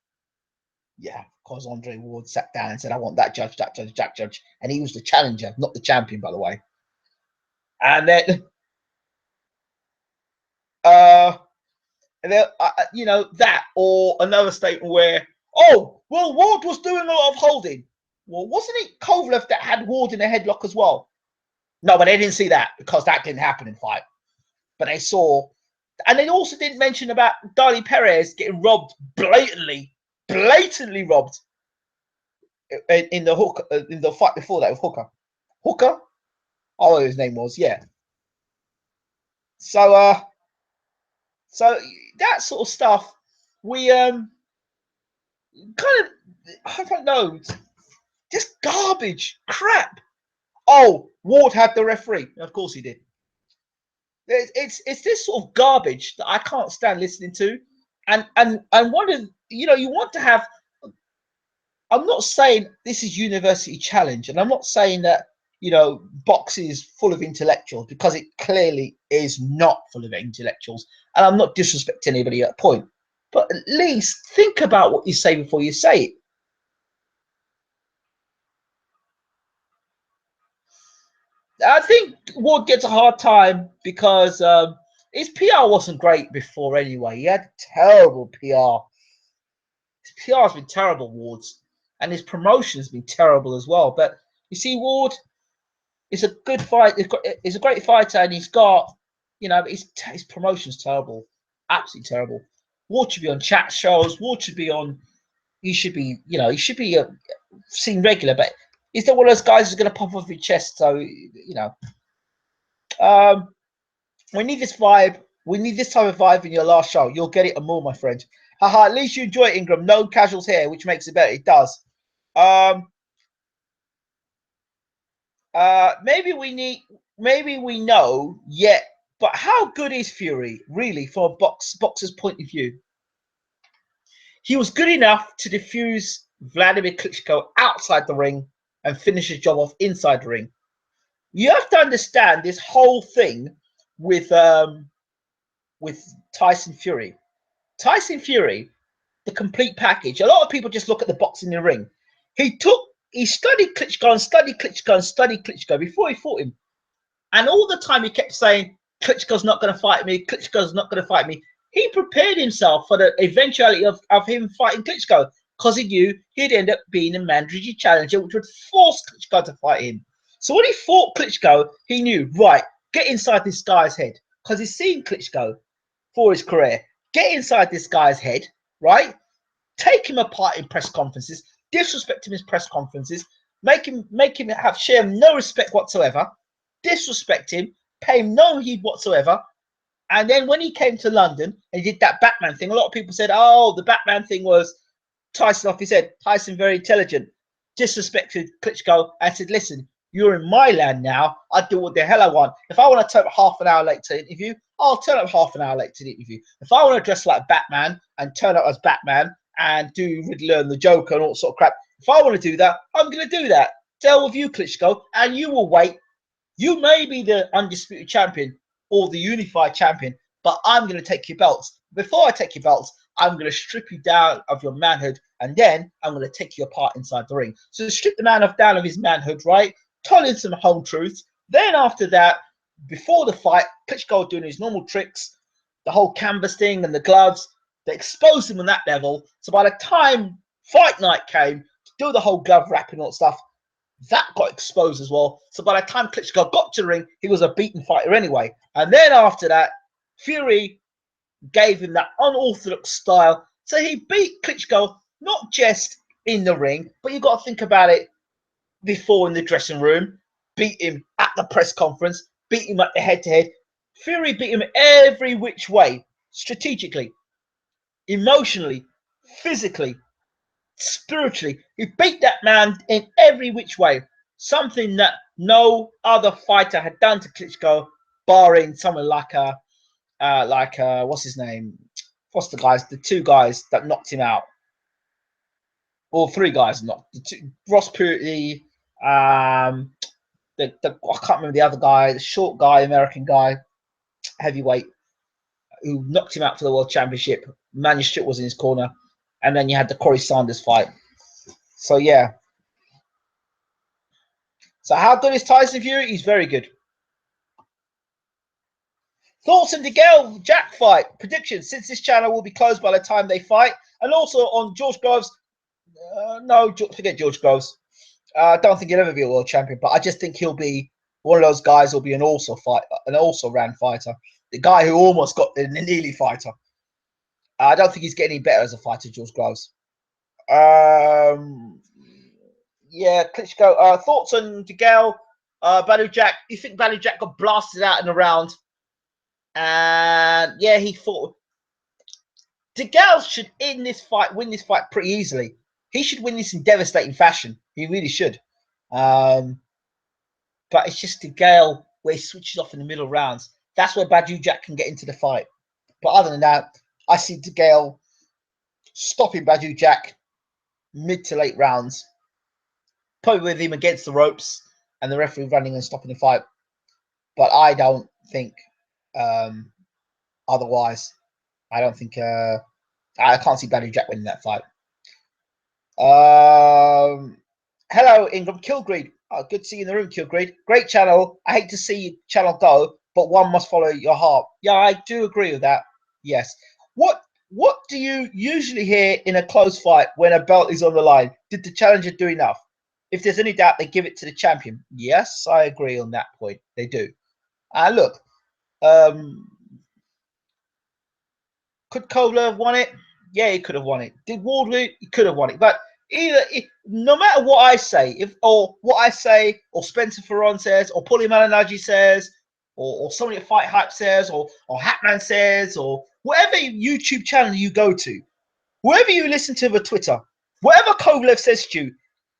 Yeah, because Andre Ward sat down and said, "I want that judge, that judge, that judge," and he was the challenger, not the champion, by the way. And then, uh, and then you know that, or another statement where, "Oh, well, Ward was doing a lot of holding." Well, wasn't it Kovalev that had Ward in a headlock as well? No, but they didn't see that because that didn't happen in fight. But they saw, and they also didn't mention about Dali Perez getting robbed blatantly robbed in the hook in the fight before that with Hooker. Oh, his name was, yeah. So so that sort of stuff, we kind of, I don't know, just garbage crap. Oh, Ward had the referee. Of course he did. It's this sort of garbage that I can't stand listening to, and one of, you know, you want to have. I'm not saying this is University Challenge, and I'm not saying that, you know, boxing is full of intellectuals, because it clearly is not full of intellectuals, and I'm not disrespecting anybody at that point. But at least think about what you say before you say it. I think Ward gets a hard time because his PR wasn't great before anyway. He had terrible PR. His PR has been terrible, Ward's, and his promotion has been terrible as well. But you see, Ward is a good fight. He's a great fighter, and he's got, you know, his promotion's terrible, absolutely terrible. Ward should be on chat shows. Ward should be on. He should be, you know, he should be seen regular. But he's not one of those guys who's going to pop off your chest. So, you know, um, we need this vibe. We need this type of vibe in your last show. You'll get it and more, my friend. Haha, at least you enjoy it, Ingram. No casuals here, which makes it better. It does. Um, maybe we know yet, but how good is Fury really from a boxer's point of view? He was good enough to defuse Vladimir Klitschko outside the ring and finish his job off inside the ring. You have to understand this whole thing with Tyson Fury. Tyson Fury, the complete package. A lot of people just look at the boxing in the ring. He studied Klitschko and studied Klitschko and studied Klitschko before he fought him. And all the time he kept saying, Klitschko's not going to fight me. Klitschko's not going to fight me. He prepared himself for the eventuality of him fighting Klitschko, because he knew he'd end up being a mandatory challenger, which would force Klitschko to fight him. So when he fought Klitschko, he knew, right, get inside this guy's head, because he's seen Klitschko for his career. Get inside this guy's head, right? Take him apart in press conferences, disrespect him in press conferences, make him share him no respect whatsoever, disrespect him, pay him no heed whatsoever. And then when he came to London and he did that Batman thing, a lot of people said, "Oh, the Batman thing was Tyson off his head. Tyson very intelligent." Disrespected Klitschko and said, "Listen, you're in my land now. I do what the hell I want. If I want to turn up half an hour late to an interview, I'll turn up half an hour late to the interview. If I want to dress like Batman and turn up as Batman and do Riddler and the Joker and all sort of crap, if I want to do that, I'm going to do that. Deal with you, Klitschko, and you will wait. You may be the undisputed champion or the unified champion, but I'm going to take your belts. Before I take your belts, I'm going to strip you down of your manhood, and then I'm going to take you apart inside the ring." So strip the man down of his manhood, right? Tell him some home truths. Then after that, before the fight, Klitschko doing his normal tricks, the whole canvas thing and the gloves, they exposed him on that level. So by the time fight night came, do the whole glove wrapping and all that stuff. That got exposed as well. So by the time Klitschko got to the ring, he was a beaten fighter anyway. And then after that, Fury gave him that unorthodox style. So he beat Klitschko not just in the ring, but you got to think about it before in the dressing room, beat him at the press conference, beat him at the head-to-head. Fury beat him every which way, strategically, emotionally, physically, spiritually. He beat that man in every which way, something that no other fighter had done to Klitschko, barring someone like what's his name? What's the two guys that knocked him out? Or three guys knocked Ross Purity, I can't remember the other guy, the short guy, American guy, heavyweight, who knocked him out for the world championship. Manuscript was in his corner, and then you had the Corey Sanders fight. So yeah. So how good is Tyson Fury? He's very good. Thoughts on the Gale Jack fight predictions? Since this channel will be closed by the time they fight, and also on George Groves. No, forget George Groves. I don't think he'll ever be a world champion, but I just think he'll be one of those guys who'll be an also ran fighter. The guy who almost got the nearly fighter. I don't think he's getting any better as a fighter, George Groves. Yeah, Klitschko. Thoughts on DeGale, Badu Jack? You think Badu Jack got blasted out in the round? And yeah, he thought DeGale should win this fight pretty easily. He should win this in devastating fashion. He really should. But it's just DeGale where he switches off in the middle rounds. That's where Badu Jack can get into the fight. But other than that, I see DeGale stopping Badu Jack mid to late rounds, probably with him against the ropes and the referee running and stopping the fight. But I don't think otherwise. I don't think I can't see Badu Jack winning that fight. Hello, Ingram. Kilgreed. Oh, good to see you in the room, Kilgreed. Great channel. I hate to see your channel go, but one must follow your heart. Yeah, I do agree with that. Yes. What do you usually hear in a close fight when a belt is on the line? Did the challenger do enough? If there's any doubt, they give it to the champion. Yes, I agree on that point. They do. Look, could Kovalev have won it? Yeah, he could have won it. Did Wardley? He could have won it. But no matter what I say, or Spencer Ferron says, or Paulie Malignaggi says, or somebody at Fight Hype says, or Hatman says, or whatever YouTube channel you go to, whoever you listen to over Twitter, whatever Kovalev says to you,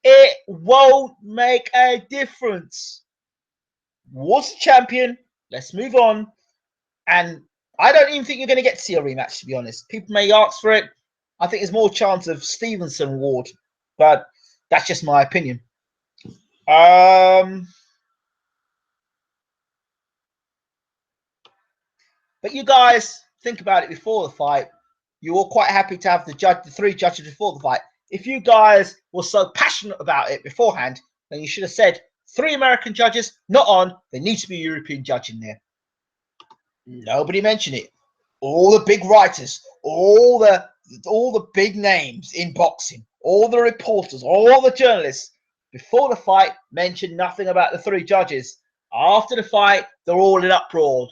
it won't make a difference. Was the champion. Let's move on. And I don't even think you're going to get to see a rematch, to be honest. People may ask for it. I think there's more chance of Stevenson Ward, but that's just my opinion. But you guys think about it before the fight. You were quite happy to have the three judges before the fight. If you guys were so passionate about it beforehand, then you should have said 3 American judges, not on. There needs to be a European judge in there. Nobody mentioned it. All the big writers, all the big names in boxing, all the reporters, all the journalists before the fight mentioned nothing about the 3 judges. After the fight, they're all in uproar.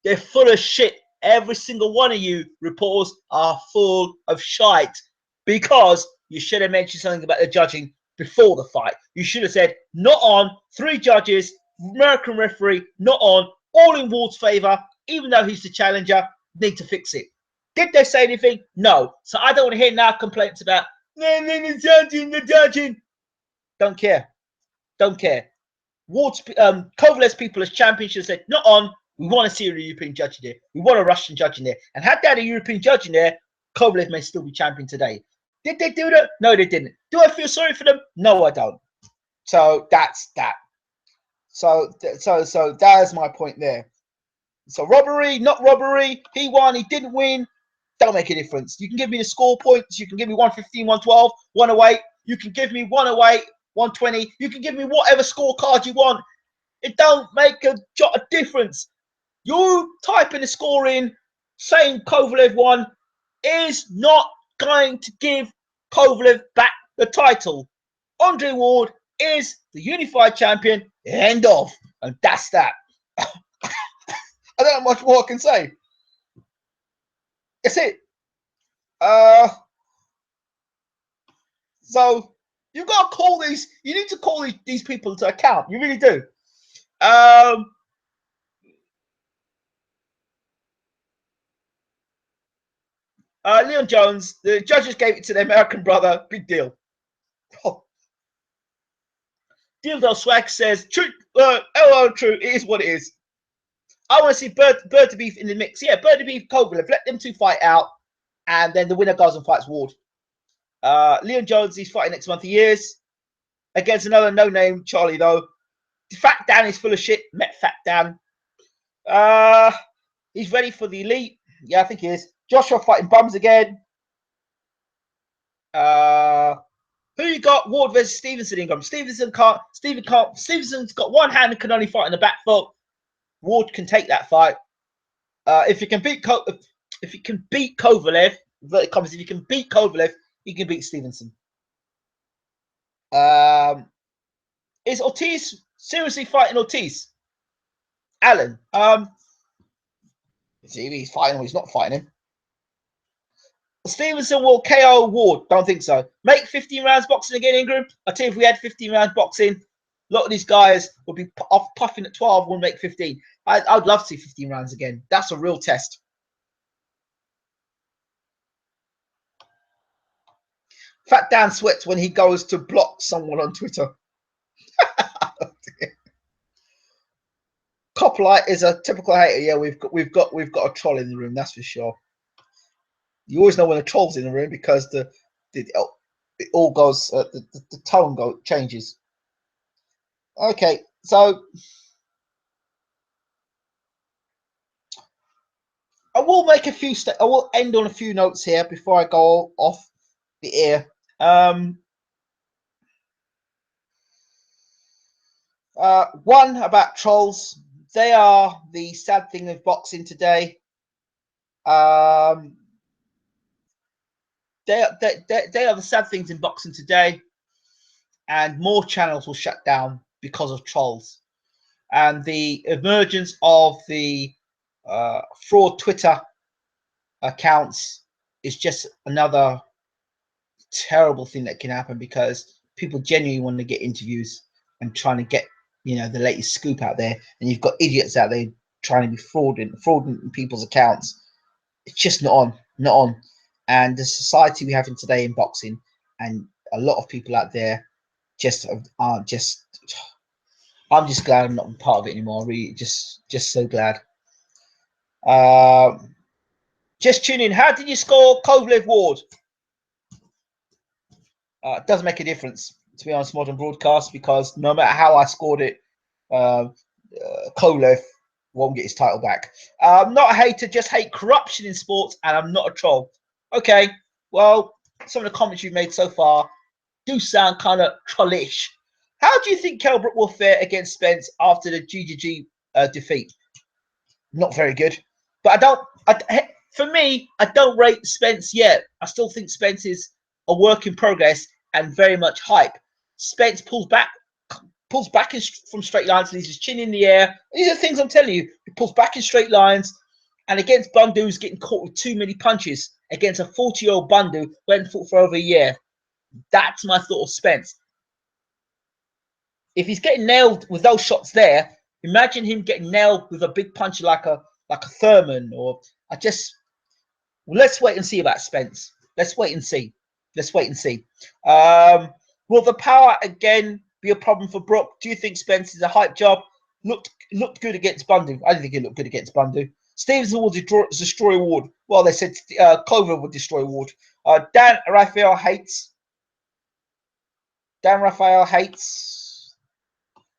They're full of shit. Every single one of you reporters are full of shite because you should have mentioned something about the judging before the fight. You should have said, not on, 3 judges, American referee, not on, all in Ward's favour, even though he's the challenger, need to fix it. Did they say anything? No. So I don't want to hear now complaints about, the judging. Don't care. Don't care. Ward's, Kovalev's people as champion should have said, not on, we want to see a European judge in there. We want a Russian judge in there. And had they had a European judge in there, Kovalev may still be champion today. Did they do that? No, they didn't. Do I feel sorry for them? No, I don't. So that's that. So that is my point there. So robbery, not robbery. He won, he didn't win. Don't make a difference. You can give me the score points. You can give me 115, 112, 108. You can give me 108, 120. You can give me whatever scorecard you want. It don't make a jot of difference. You typing the score in, saying Kovalev won, is not going to give Kovalev back the title. Andre Ward is the unified champion. End of. And that's that. I don't have much more I can say. That's it. So you've got to call these. You need to call these people to account. You really do. Leon Jones, the judges gave it to the American brother. Big deal. Oh. Dildo Swag says, true, true, it is what it is. I want to see Bird to Beef in the mix. Yeah, Bird to Beef, Kovalev. Let them two fight out, and then the winner goes and fights Ward. Leon Jones, he's fighting next month. He is against another no-name Charlie, though. Fat Dan is full of shit. Met Fat Dan. He's ready for the elite. Yeah, I think he is. Joshua fighting bums again. Who you got? Ward versus Stevenson. Ingram. Stevenson's got one hand and can only fight on the back foot. Ward can take that fight. If you can beat Kovalev, if you can beat Kovalev, you can beat Stevenson. Is Ortiz seriously fighting Ortiz? Alan. See if he's fighting or he's not fighting him. Stevenson will KO Ward. Don't think so. Make 15 rounds boxing again, Ingram. I tell you, if we had 15 rounds boxing, a lot of these guys would be off puffing at 12. We'll make 15. I'd love to see 15 rounds again. That's a real test. Fat Dan sweats when he goes to block someone on Twitter. Coplight is a typical hater. Yeah, we've got a troll in the room. That's for sure. You always know when a troll's in the room because it all goes. The tone changes. Okay, so I will make a few. I will end on a few notes here before I go off the air. One about trolls. They are the sad thing of boxing today. They are the sad things in boxing today, and more channels will shut down because of trolls and the emergence of the fraud Twitter accounts is just another terrible thing that can happen because people genuinely want to get interviews and trying to get the latest scoop out there, and you've got idiots out there trying to be fraudulent in people's accounts. It's just not on. And the society we have in today in boxing, and a lot of people out there just aren't just. I'm just glad I'm not part of it anymore. Really, just so glad. Just tune in. How did you score Kovalev Ward? It doesn't make a difference, to be honest, modern broadcast, because no matter how I scored it, Kovalev won't get his title back. I'm not a hater, just hate corruption in sports, and I'm not a troll. Okay, well, some of the comments you've made so far do sound kind of trollish. How do you think Kell Brook will fare against Spence after the GGG defeat? Not very good. But for me, I don't rate Spence yet. I still think Spence is a work in progress and very much hype. Spence pulls back from straight lines, leaves his chin in the air. These are things I'm telling you. He pulls back in straight lines, and against Bundu, who's getting caught with too many punches against a 40-year-old Bundu who hadn't fought for over a year. That's my thought of Spence. If he's getting nailed with those shots there, imagine him getting nailed with a big punch like a Thurman let's wait and see about Spence. Let's wait and see. Will the power again be a problem for Brook? Do you think Spence is a hype job? Looked good against Bundu. I didn't think he looked good against Bundu. Stevenson will destroy Ward. Well, they said Clover would destroy Ward. Dan Raphael hates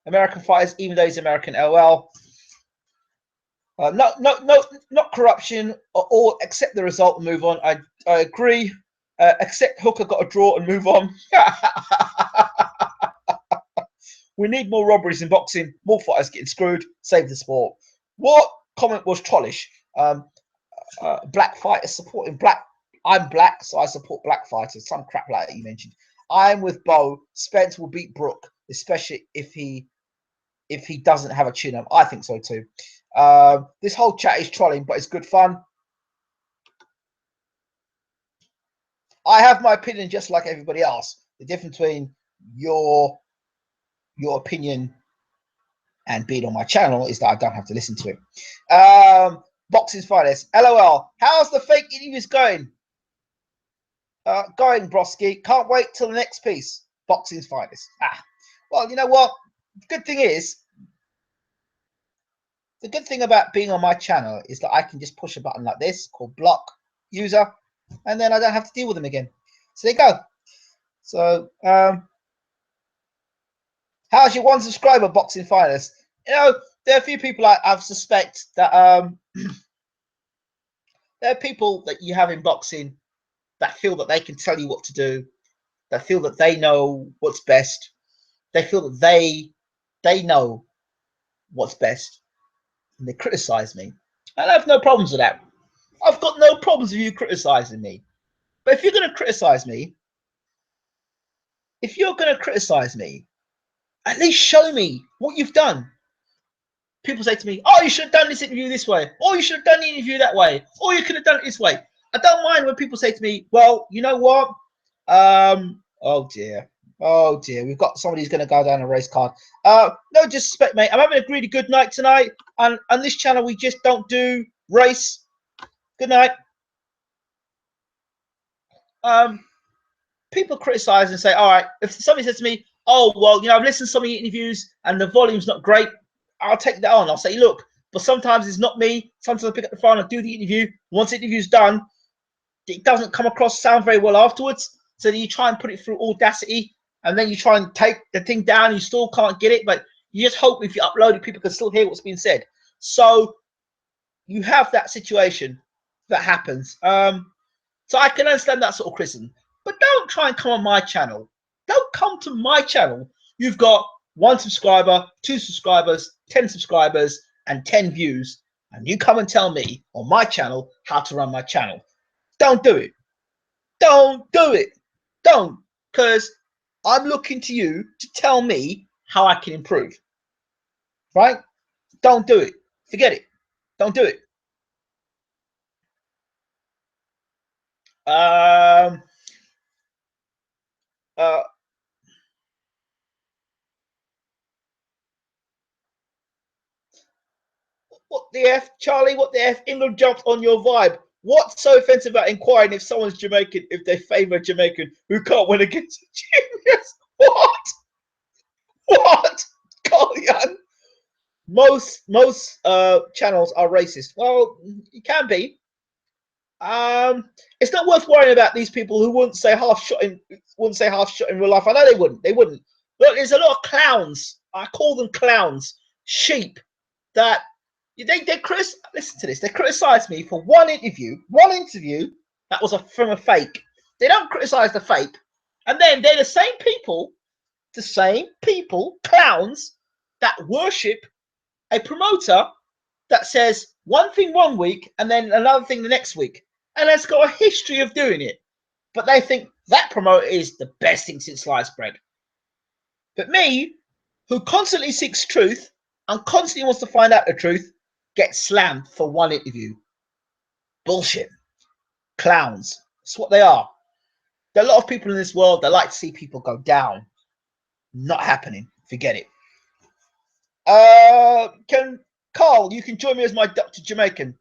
American fighters, even though he's American. LL. Not corruption. Or accept the result and move on. I agree. Accept Hooker got a draw and move on. We need more robberies in boxing. More fighters getting screwed. Save the sport. What comment was trollish? Black fighters supporting black. I'm black, so I support black fighters. Some crap like that you mentioned. I'm with Bo. Spence will beat Brooke, especially if he doesn't have a tune-up. I think so too. This whole chat is trolling, but it's good fun. I have my opinion just like everybody else. The difference between your opinion and being on my channel is that I don't have to listen to it. Boxing's finest. LOL. How's the fake interviews going? Going, Broski. Can't wait till the next piece. Boxing's finest. Well, you know what? The good thing about being on my channel is that I can just push a button like this called block user, and then I don't have to deal with them again. So there you go. So, how's your one subscriber, Boxing Finest? You know, there are a few people I suspect that there are people that you have in boxing that feel that they can tell you what to do, that feel that they know what's best, they feel that they know what's best, and they criticize me. And I have no problems with that. I've got no problems with you criticizing me. But if you're going to criticize me, at least show me what you've done. People say to me, oh, you should have done this interview this way, or you should have done the interview that way, or you could have done it this way. I don't mind when people say to me, well, you know what? Oh dear, we've got somebody who's going to go down a race card. No disrespect, mate. I'm having a really good night tonight, and on this channel we just don't do race. Good night. People criticize and say, all right, if somebody says to me, oh, well, you know, I've listened to some of your interviews and the volume's not great, I'll take that on. I'll say, look, but sometimes it's not me. Sometimes I pick up the phone and do the interview. Once the interview's done, it doesn't come across sound very well afterwards. So then you try and put it through Audacity, and then you try and take the thing down. You still can't get it, but you just hope if you upload it, people can still hear what's being said. So you have that situation that happens. So I can understand that sort of criticism. But don't try and come on my channel. Don't come to my channel. You've got 1 subscriber, 2 subscribers, 10 subscribers, and 10 views, and you come and tell me on my channel how to run my channel. Don't do it. Don't do it. Don't, because I'm looking to you to tell me how I can improve. Right? Don't do it. Forget it. Don't do it. What the F, Charlie? What the F? England jumped on your vibe. What's so offensive about inquiring if someone's Jamaican if they favour a Jamaican who can't win against a genius? What? What? Colin? Most channels are racist. Well, it can be. It's not worth worrying about these people who wouldn't say half shot in real life. I know they wouldn't. Look, there's a lot of clowns. I call them clowns, sheep. That listen to this. They criticise me for one interview that was from a fake. They don't criticise the fake, and then they're the same people, clowns that worship a promoter that says one thing one week and then another thing the next week, and has got a history of doing it. But they think that promoter is the best thing since sliced bread. But me, who constantly seeks truth and constantly wants to find out the truth, gets slammed for one interview. Bullshit. Clowns. That's what they are. There are a lot of people in this world that like to see people go down. Not happening. Forget it. Carl, you can join me as my Dr. Jamaican.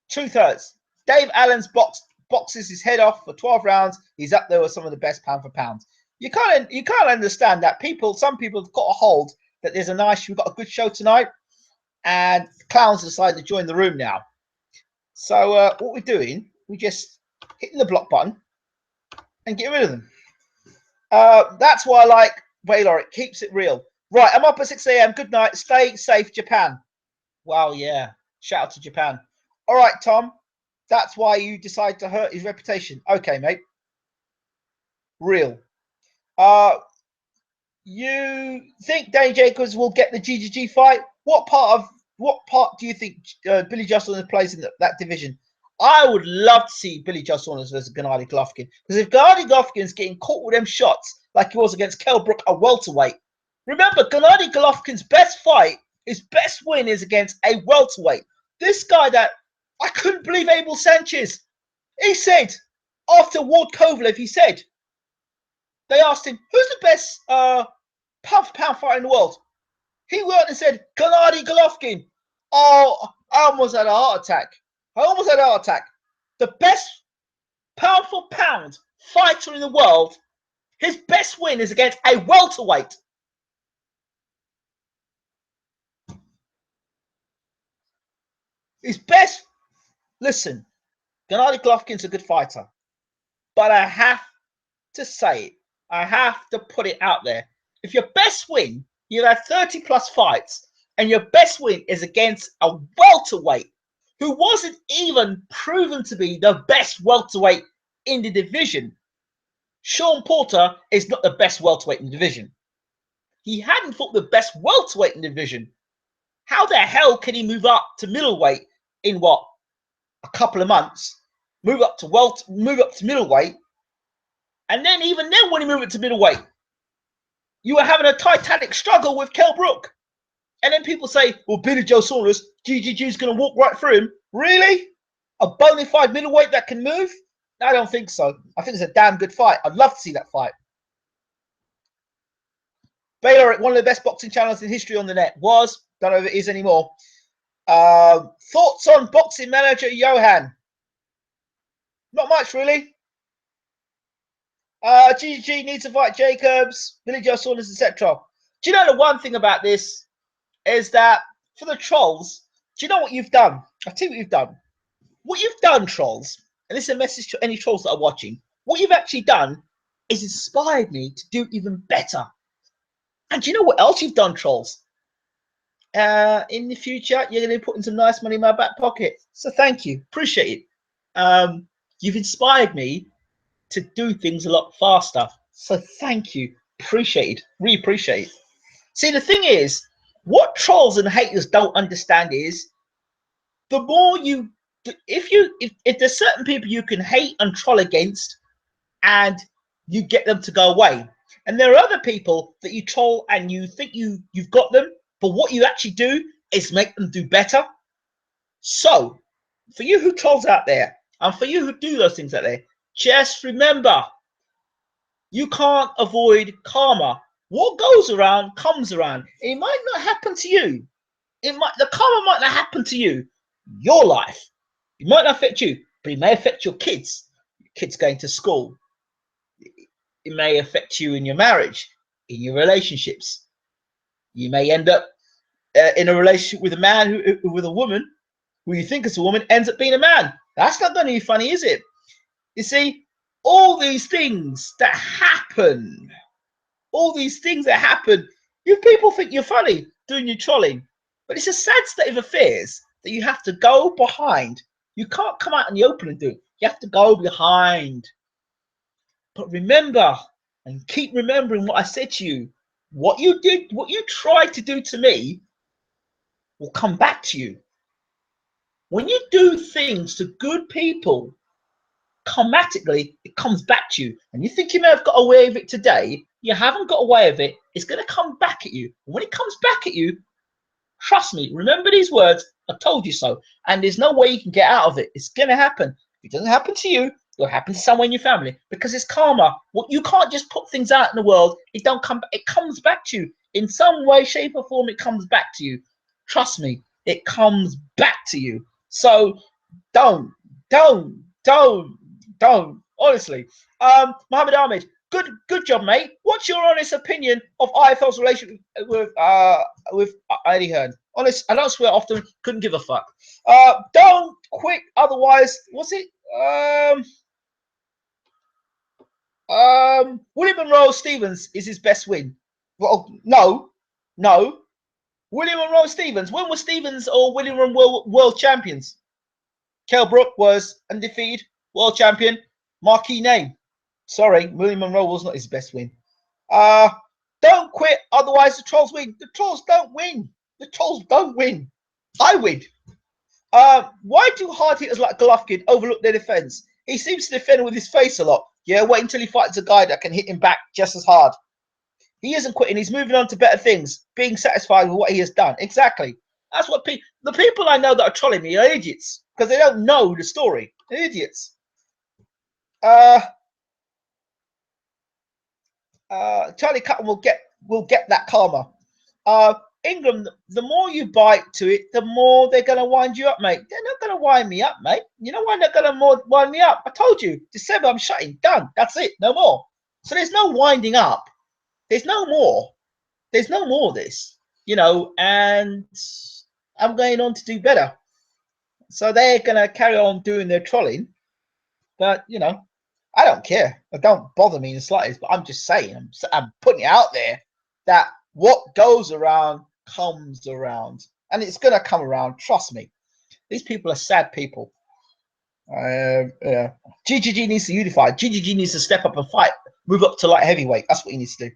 Truth hurts. Dave Allen's boxes his head off for 12 rounds. He's up there with some of the best pound for pounds. You can't understand that some people have got a hold that we've got a good show tonight, and clowns decide to join the room now. So what we're doing, we're just hitting the block button and get rid of them. That's why I like Baylor. It keeps it real. Right, I'm up at 6 a.m. Good night. Stay safe, Japan. Wow, yeah. Shout out to Japan. All right, Tom. That's why you decide to hurt his reputation. Okay, mate. Real. You think Danny Jacobs will get the GGG fight? What part do you think Billy Justin plays in that division? I would love to see Billy Joe Saunders versus Gennady Golovkin, because if Gennady Golovkin's getting caught with them shots like he was against Kell Brook, a welterweight, remember Gennady Golovkin's best fight, his best win is against a welterweight. This guy that I couldn't believe, Abel Sanchez. He said after Ward Kovalev, he said they asked him who's the best pound for pound fighter in the world. He went and said Gennady Golovkin. Oh, I almost had a heart attack. The best pound for pound fighter in the world, his best win is against a welterweight. His best. Listen, Gennady Golovkin's a good fighter, but I have to say it. I have to put it out there. If your best win, you've had 30 plus fights, and your best win is against a welterweight who wasn't even proven to be the best welterweight in the division. Sean Porter is not the best welterweight in the division. He hadn't fought the best welterweight in the division. How the hell can he move up to middleweight in what, a couple of months? Move up to middleweight, and then even then, when he moved it to middleweight, you were having a titanic struggle with Kell Brook. And then people say, well, Billy Joe Saunders, GGG's going to walk right through him. Really? A bona fide middleweight that can move? I don't think so. I think it's a damn good fight. I'd love to see that fight. Baylor, one of the best boxing channels in history on the net, was. Don't know if it is anymore. Thoughts on boxing manager Johan? Not much, really. GGG needs to fight Jacobs, Billy Joe Saunders, etc. Do you know the one thing about this is that for the trolls, do you know what you've done? I'll tell you what you've done. What you've done, trolls, and this is a message to any trolls that are watching, what you've actually done is inspired me to do even better. And do you know what else you've done, trolls? In the future, you're going to be putting some nice money in my back pocket. So thank you. Appreciate it. You've inspired me to do things a lot faster. So thank you. Appreciate it. Really appreciate it. See, the thing is, what trolls and haters don't understand is the more you, if there's certain people you can hate and troll against and you get them to go away. And there are other people that you troll and you think you've got them, but what you actually do is make them do better. So for you who trolls out there and for you who do those things out there, just remember, you can't avoid karma. What goes around comes around. It might not happen to you. The karma might not happen to you. Your life. It might not affect you, but it may affect your kids. Your kids going to school. It may affect you in your marriage, in your relationships. You may end up in a relationship with a man with a woman who you think is a woman ends up being a man. That's not going to be funny, is it? You see, all these things that happen, you people think you're funny doing your trolling, but it's a sad state of affairs that you have to go behind. You can't come out in the open and do it. You have to go behind. But remember, and keep remembering what I said to you. What you did, what you tried to do to me will come back to you. When you do things to good people, karmatically, it comes back to you. And you think you may have got away with it today, you haven't got away with it. It's going to come back at you. And when it comes back at you, trust me, remember these words, I told you so. And there's no way you can get out of it. It's going to happen. If it doesn't happen to you, it'll happen to someone in your family, because it's karma. What you can't just put things out in the world. It comes back to you in some way, shape, or form. It comes back to you. Trust me, it comes back to you. So don't. Honestly, Mohammed Ahmed, good job, mate. What's your honest opinion of IFL's relationship with Eddie Hearn? Honest, I don't swear often. Couldn't give a fuck. Don't quit, otherwise. What's it? William Monroe Stevens is his best win. Well, no. William Monroe Stevens. When were Stevens or William Monroe world champions? Kell Brook was undefeated world champion, marquee name. Sorry, William Monroe was not his best win. Don't quit, otherwise the trolls win. The trolls don't win. The trolls don't win. I win. Why do hard hitters like Golovkin overlook their defense? He seems to defend with his face a lot. Yeah, wait until he fights a guy that can hit him back just as hard. He isn't quitting. He's moving on to better things, being satisfied with what he has done. Exactly. That's what the people I know that are trolling me are idiots because they don't know the story. They're idiots. Charlie Cutton will get that karma. Ingram, the more you bite to it, the more they're gonna wind you up, mate. They're not gonna wind me up, mate. You know why they're gonna wind me up? I told you, December I'm shutting. Done. That's it. No more. So there's no winding up. There's no more. There's no more of this. You know, and I'm going on to do better. So they're gonna carry on doing their trolling, but you know, I don't care. It don't bother me in the slightest. But I'm just saying, I'm putting it out there that what goes around comes around, and it's gonna come around. Trust me. These people are sad people. Yeah. GGG needs to unify. GGG needs to step up and fight. Move up to light heavyweight. That's what he needs to do.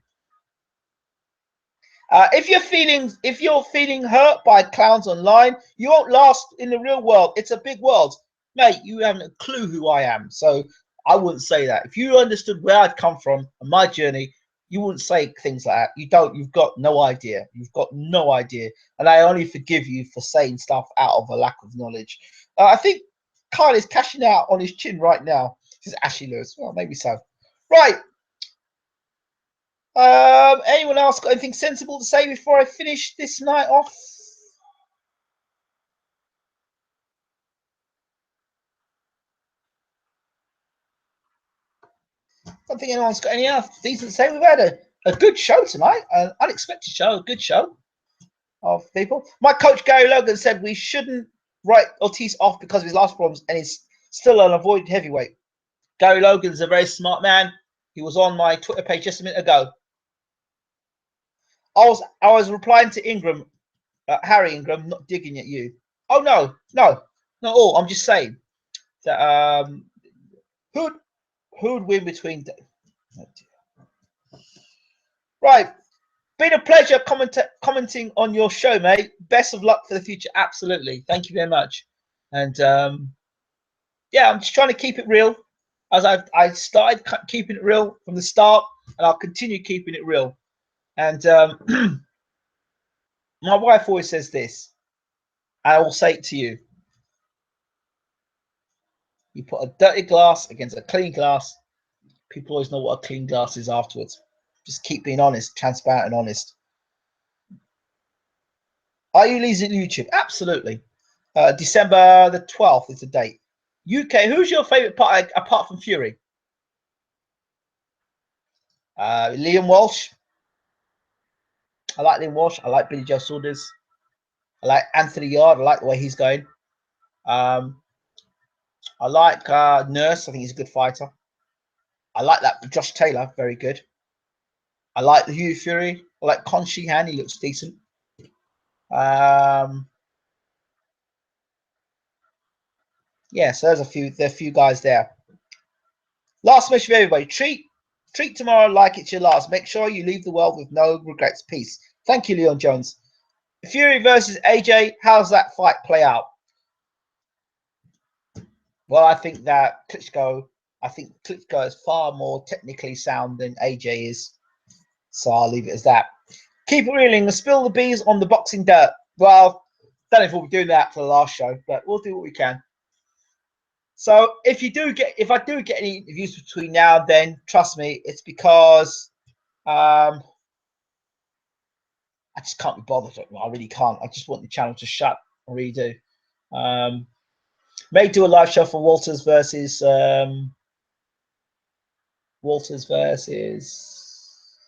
If you're feeling hurt by clowns online, you won't last in the real world. It's a big world, mate. You haven't a clue who I am, so I wouldn't say that. If you understood where I'd come from and my journey, you wouldn't say things like that. You don't. You've got no idea. You've got no idea, and I only forgive you for saying stuff out of a lack of knowledge. I think Kyle is cashing out on his chin right now. This is Ashley Lewis. Well, maybe so. Right. Anyone else got anything sensible to say before I finish this night off? I don't think anyone's got any else decent to say. We've had a good show tonight, an unexpected show, a good show of people. My coach Gary Logan said we shouldn't write Ortiz off because of his last problems, and he's still an avoided heavyweight. Gary Logan's a very smart man. He was on my Twitter page just a minute ago. I was replying to Ingram, Harry Ingram, not digging at you. Oh no, not all. I'm just saying that who'd win between. Right, been a pleasure commenting on your show, mate. Best of luck for the future. Absolutely, thank you very much. And yeah, I'm just trying to keep it real, as I started keeping it real from the start, and I'll continue keeping it real. And my wife always says this, and I will say it to you. You put a dirty glass against a clean glass, people always know what a clean glass is afterwards. Just keep being honest, transparent and honest. Are you leaving YouTube? Absolutely. December the 12th is the date. UK, who's your favourite part apart from Fury? Liam Walsh. I like Liam Walsh. I like Billy Joe Saunders. I like Anthony Yard. I like the way he's going. I like Nurse. I think he's a good fighter. I like that Josh Taylor. Very good. I like the Hugh Fury. I like Con Sheehan. He looks decent. Yeah, so there's a few guys there. Last message for everybody. Treat tomorrow like it's your last. Make sure you leave the world with no regrets. Peace. Thank you, Leon Jones. Fury versus AJ. How's that fight play out? Well, I think that Klitschko is far more technically sound than AJ is. So I'll leave it as that. Keep it reeling and spill the bees on the boxing dirt. Well, don't know if we'll be doing that for the last show, but we'll do what we can. So if I do get any interviews between now and then, trust me, it's because I just can't be bothered. I really can't. I just want the channel to shut. I really do. May do a live show for Walters versus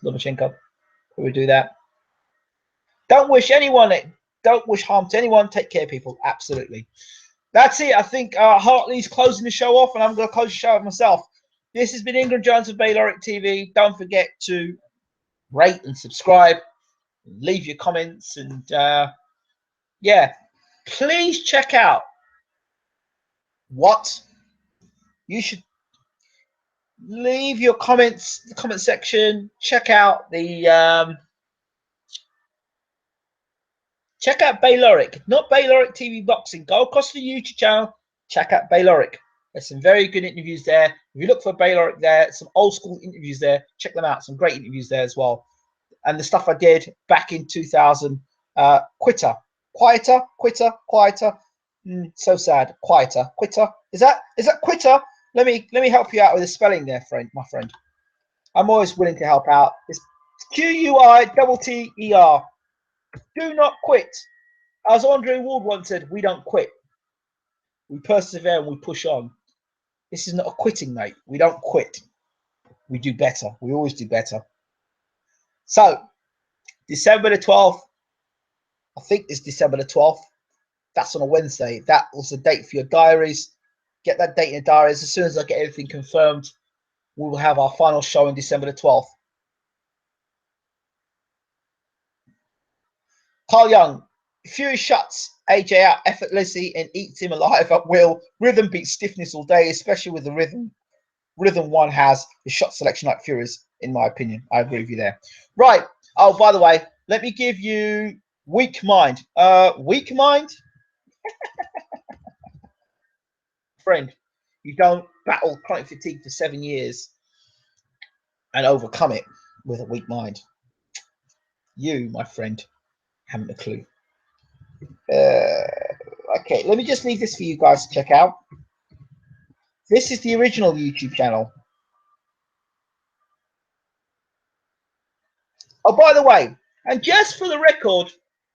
Lomachenko. We do that. Don't wish harm to anyone. Take care, people. Absolutely. That's it. I think Hartley's closing the show off, and I'm going to close the show off myself. This has been Ingram Jones of Bayloric TV. Don't forget to rate and subscribe, leave your comments, and yeah, please check out what you should leave your comments in the comment section. Check out the Check out Bayloric, not Bayloric TV Boxing. Go across the YouTube channel. Check out Bayloric. There's some very good interviews there. If you look for Bayloric there, some old school interviews there. Check them out. Some great interviews there as well. And the stuff I did back in 2000. Quitter, quieter, quitter, quieter. So sad. Quieter, quitter. Is that quitter? Let me help you out with the spelling there, my friend. I'm always willing to help out. It's QUITTER. Do not quit. As Andre Ward once said, we don't quit. We persevere and we push on. This is not a quitting, mate. We don't quit. We do better. We always do better. So, December the 12th. I think it's December the 12th. That's on a Wednesday. That was the date for your diaries. Get that date in your diaries. As soon as I get everything confirmed, we will have our final show on December the 12th. Carl Young, Fury shuts AJ out effortlessly and eats him alive at will. Rhythm beats stiffness all day, especially with the rhythm one has the shot selection like Fury's, in my opinion. I agree with you there. Right. Oh, by the way, let me give you weak mind. Weak mind? Friend, you don't battle chronic fatigue for 7 years and overcome it with a weak mind. You, my friend, haven't a clue. Okay, let me just leave this for you guys to check out. This is the original YouTube channel. Oh, by the way, and just for the record,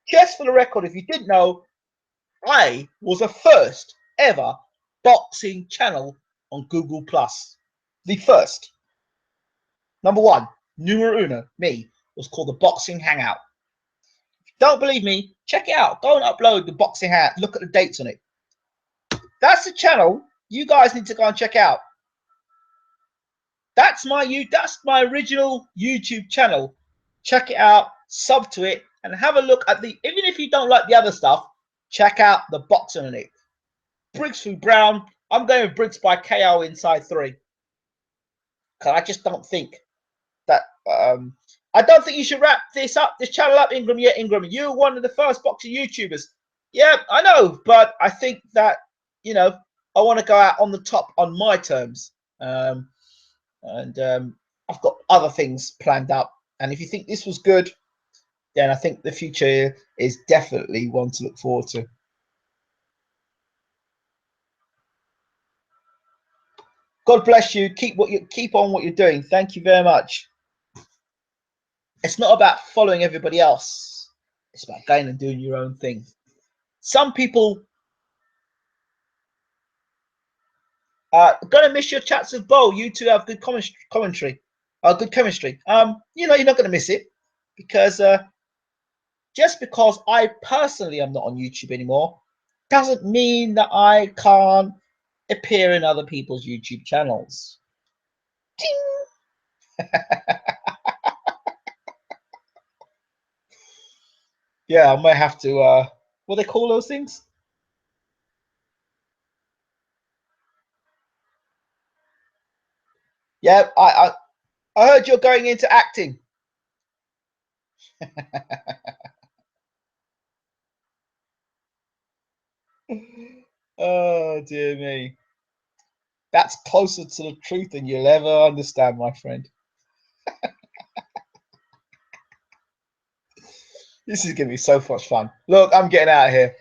if you didn't know, I was the first ever boxing channel on Google Plus. The first. Number one, numero uno, me, was called the Boxing Hangout. Don't believe me? Check it out. Go and upload the Boxing Hangout. Look at the dates on it. That's the channel you guys need to go and check out. That's my original YouTube channel. Check it out, sub to it, and have a look at the. Even if you don't like the other stuff, check out the boxing on it. Briggs through Brown. I'm going with Briggs by KO inside 3. Because I just don't think that. I don't think you should wrap this channel up, Ingram. Yeah, Ingram, you're one of the first boxing YouTubers. Yeah, I know, but I think that I want to go out on the top on my terms. I've got other things planned up. And if you think this was good, then I think the future is definitely one to look forward to. God bless you. Keep on what you're doing. Thank you very much. It's not about following everybody else. It's about going and doing your own thing. Some people gonna miss your chats with Bo. You two have good commentary. Good chemistry. You're not gonna miss it because just because I personally am not on YouTube anymore doesn't mean that I can't appear in other people's YouTube channels. Yeah, I might have to. What do they call those things? Yeah, I heard you're going into acting. Oh dear me. That's closer to the truth than you'll ever understand, my friend. This is going to be so much fun. Look, I'm getting out of here.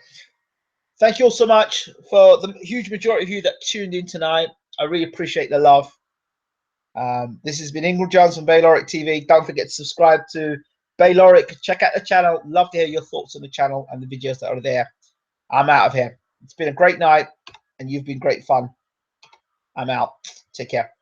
Thank you all so much for the huge majority of you that tuned in tonight. I really appreciate the love. This has been Ingram Jones from Bayloric TV. Don't forget to subscribe to Bayloric. Check out the channel. Love to hear your thoughts on the channel and the videos that are there. I'm out of here. It's been a great night, and you've been great fun. I'm out. Take care.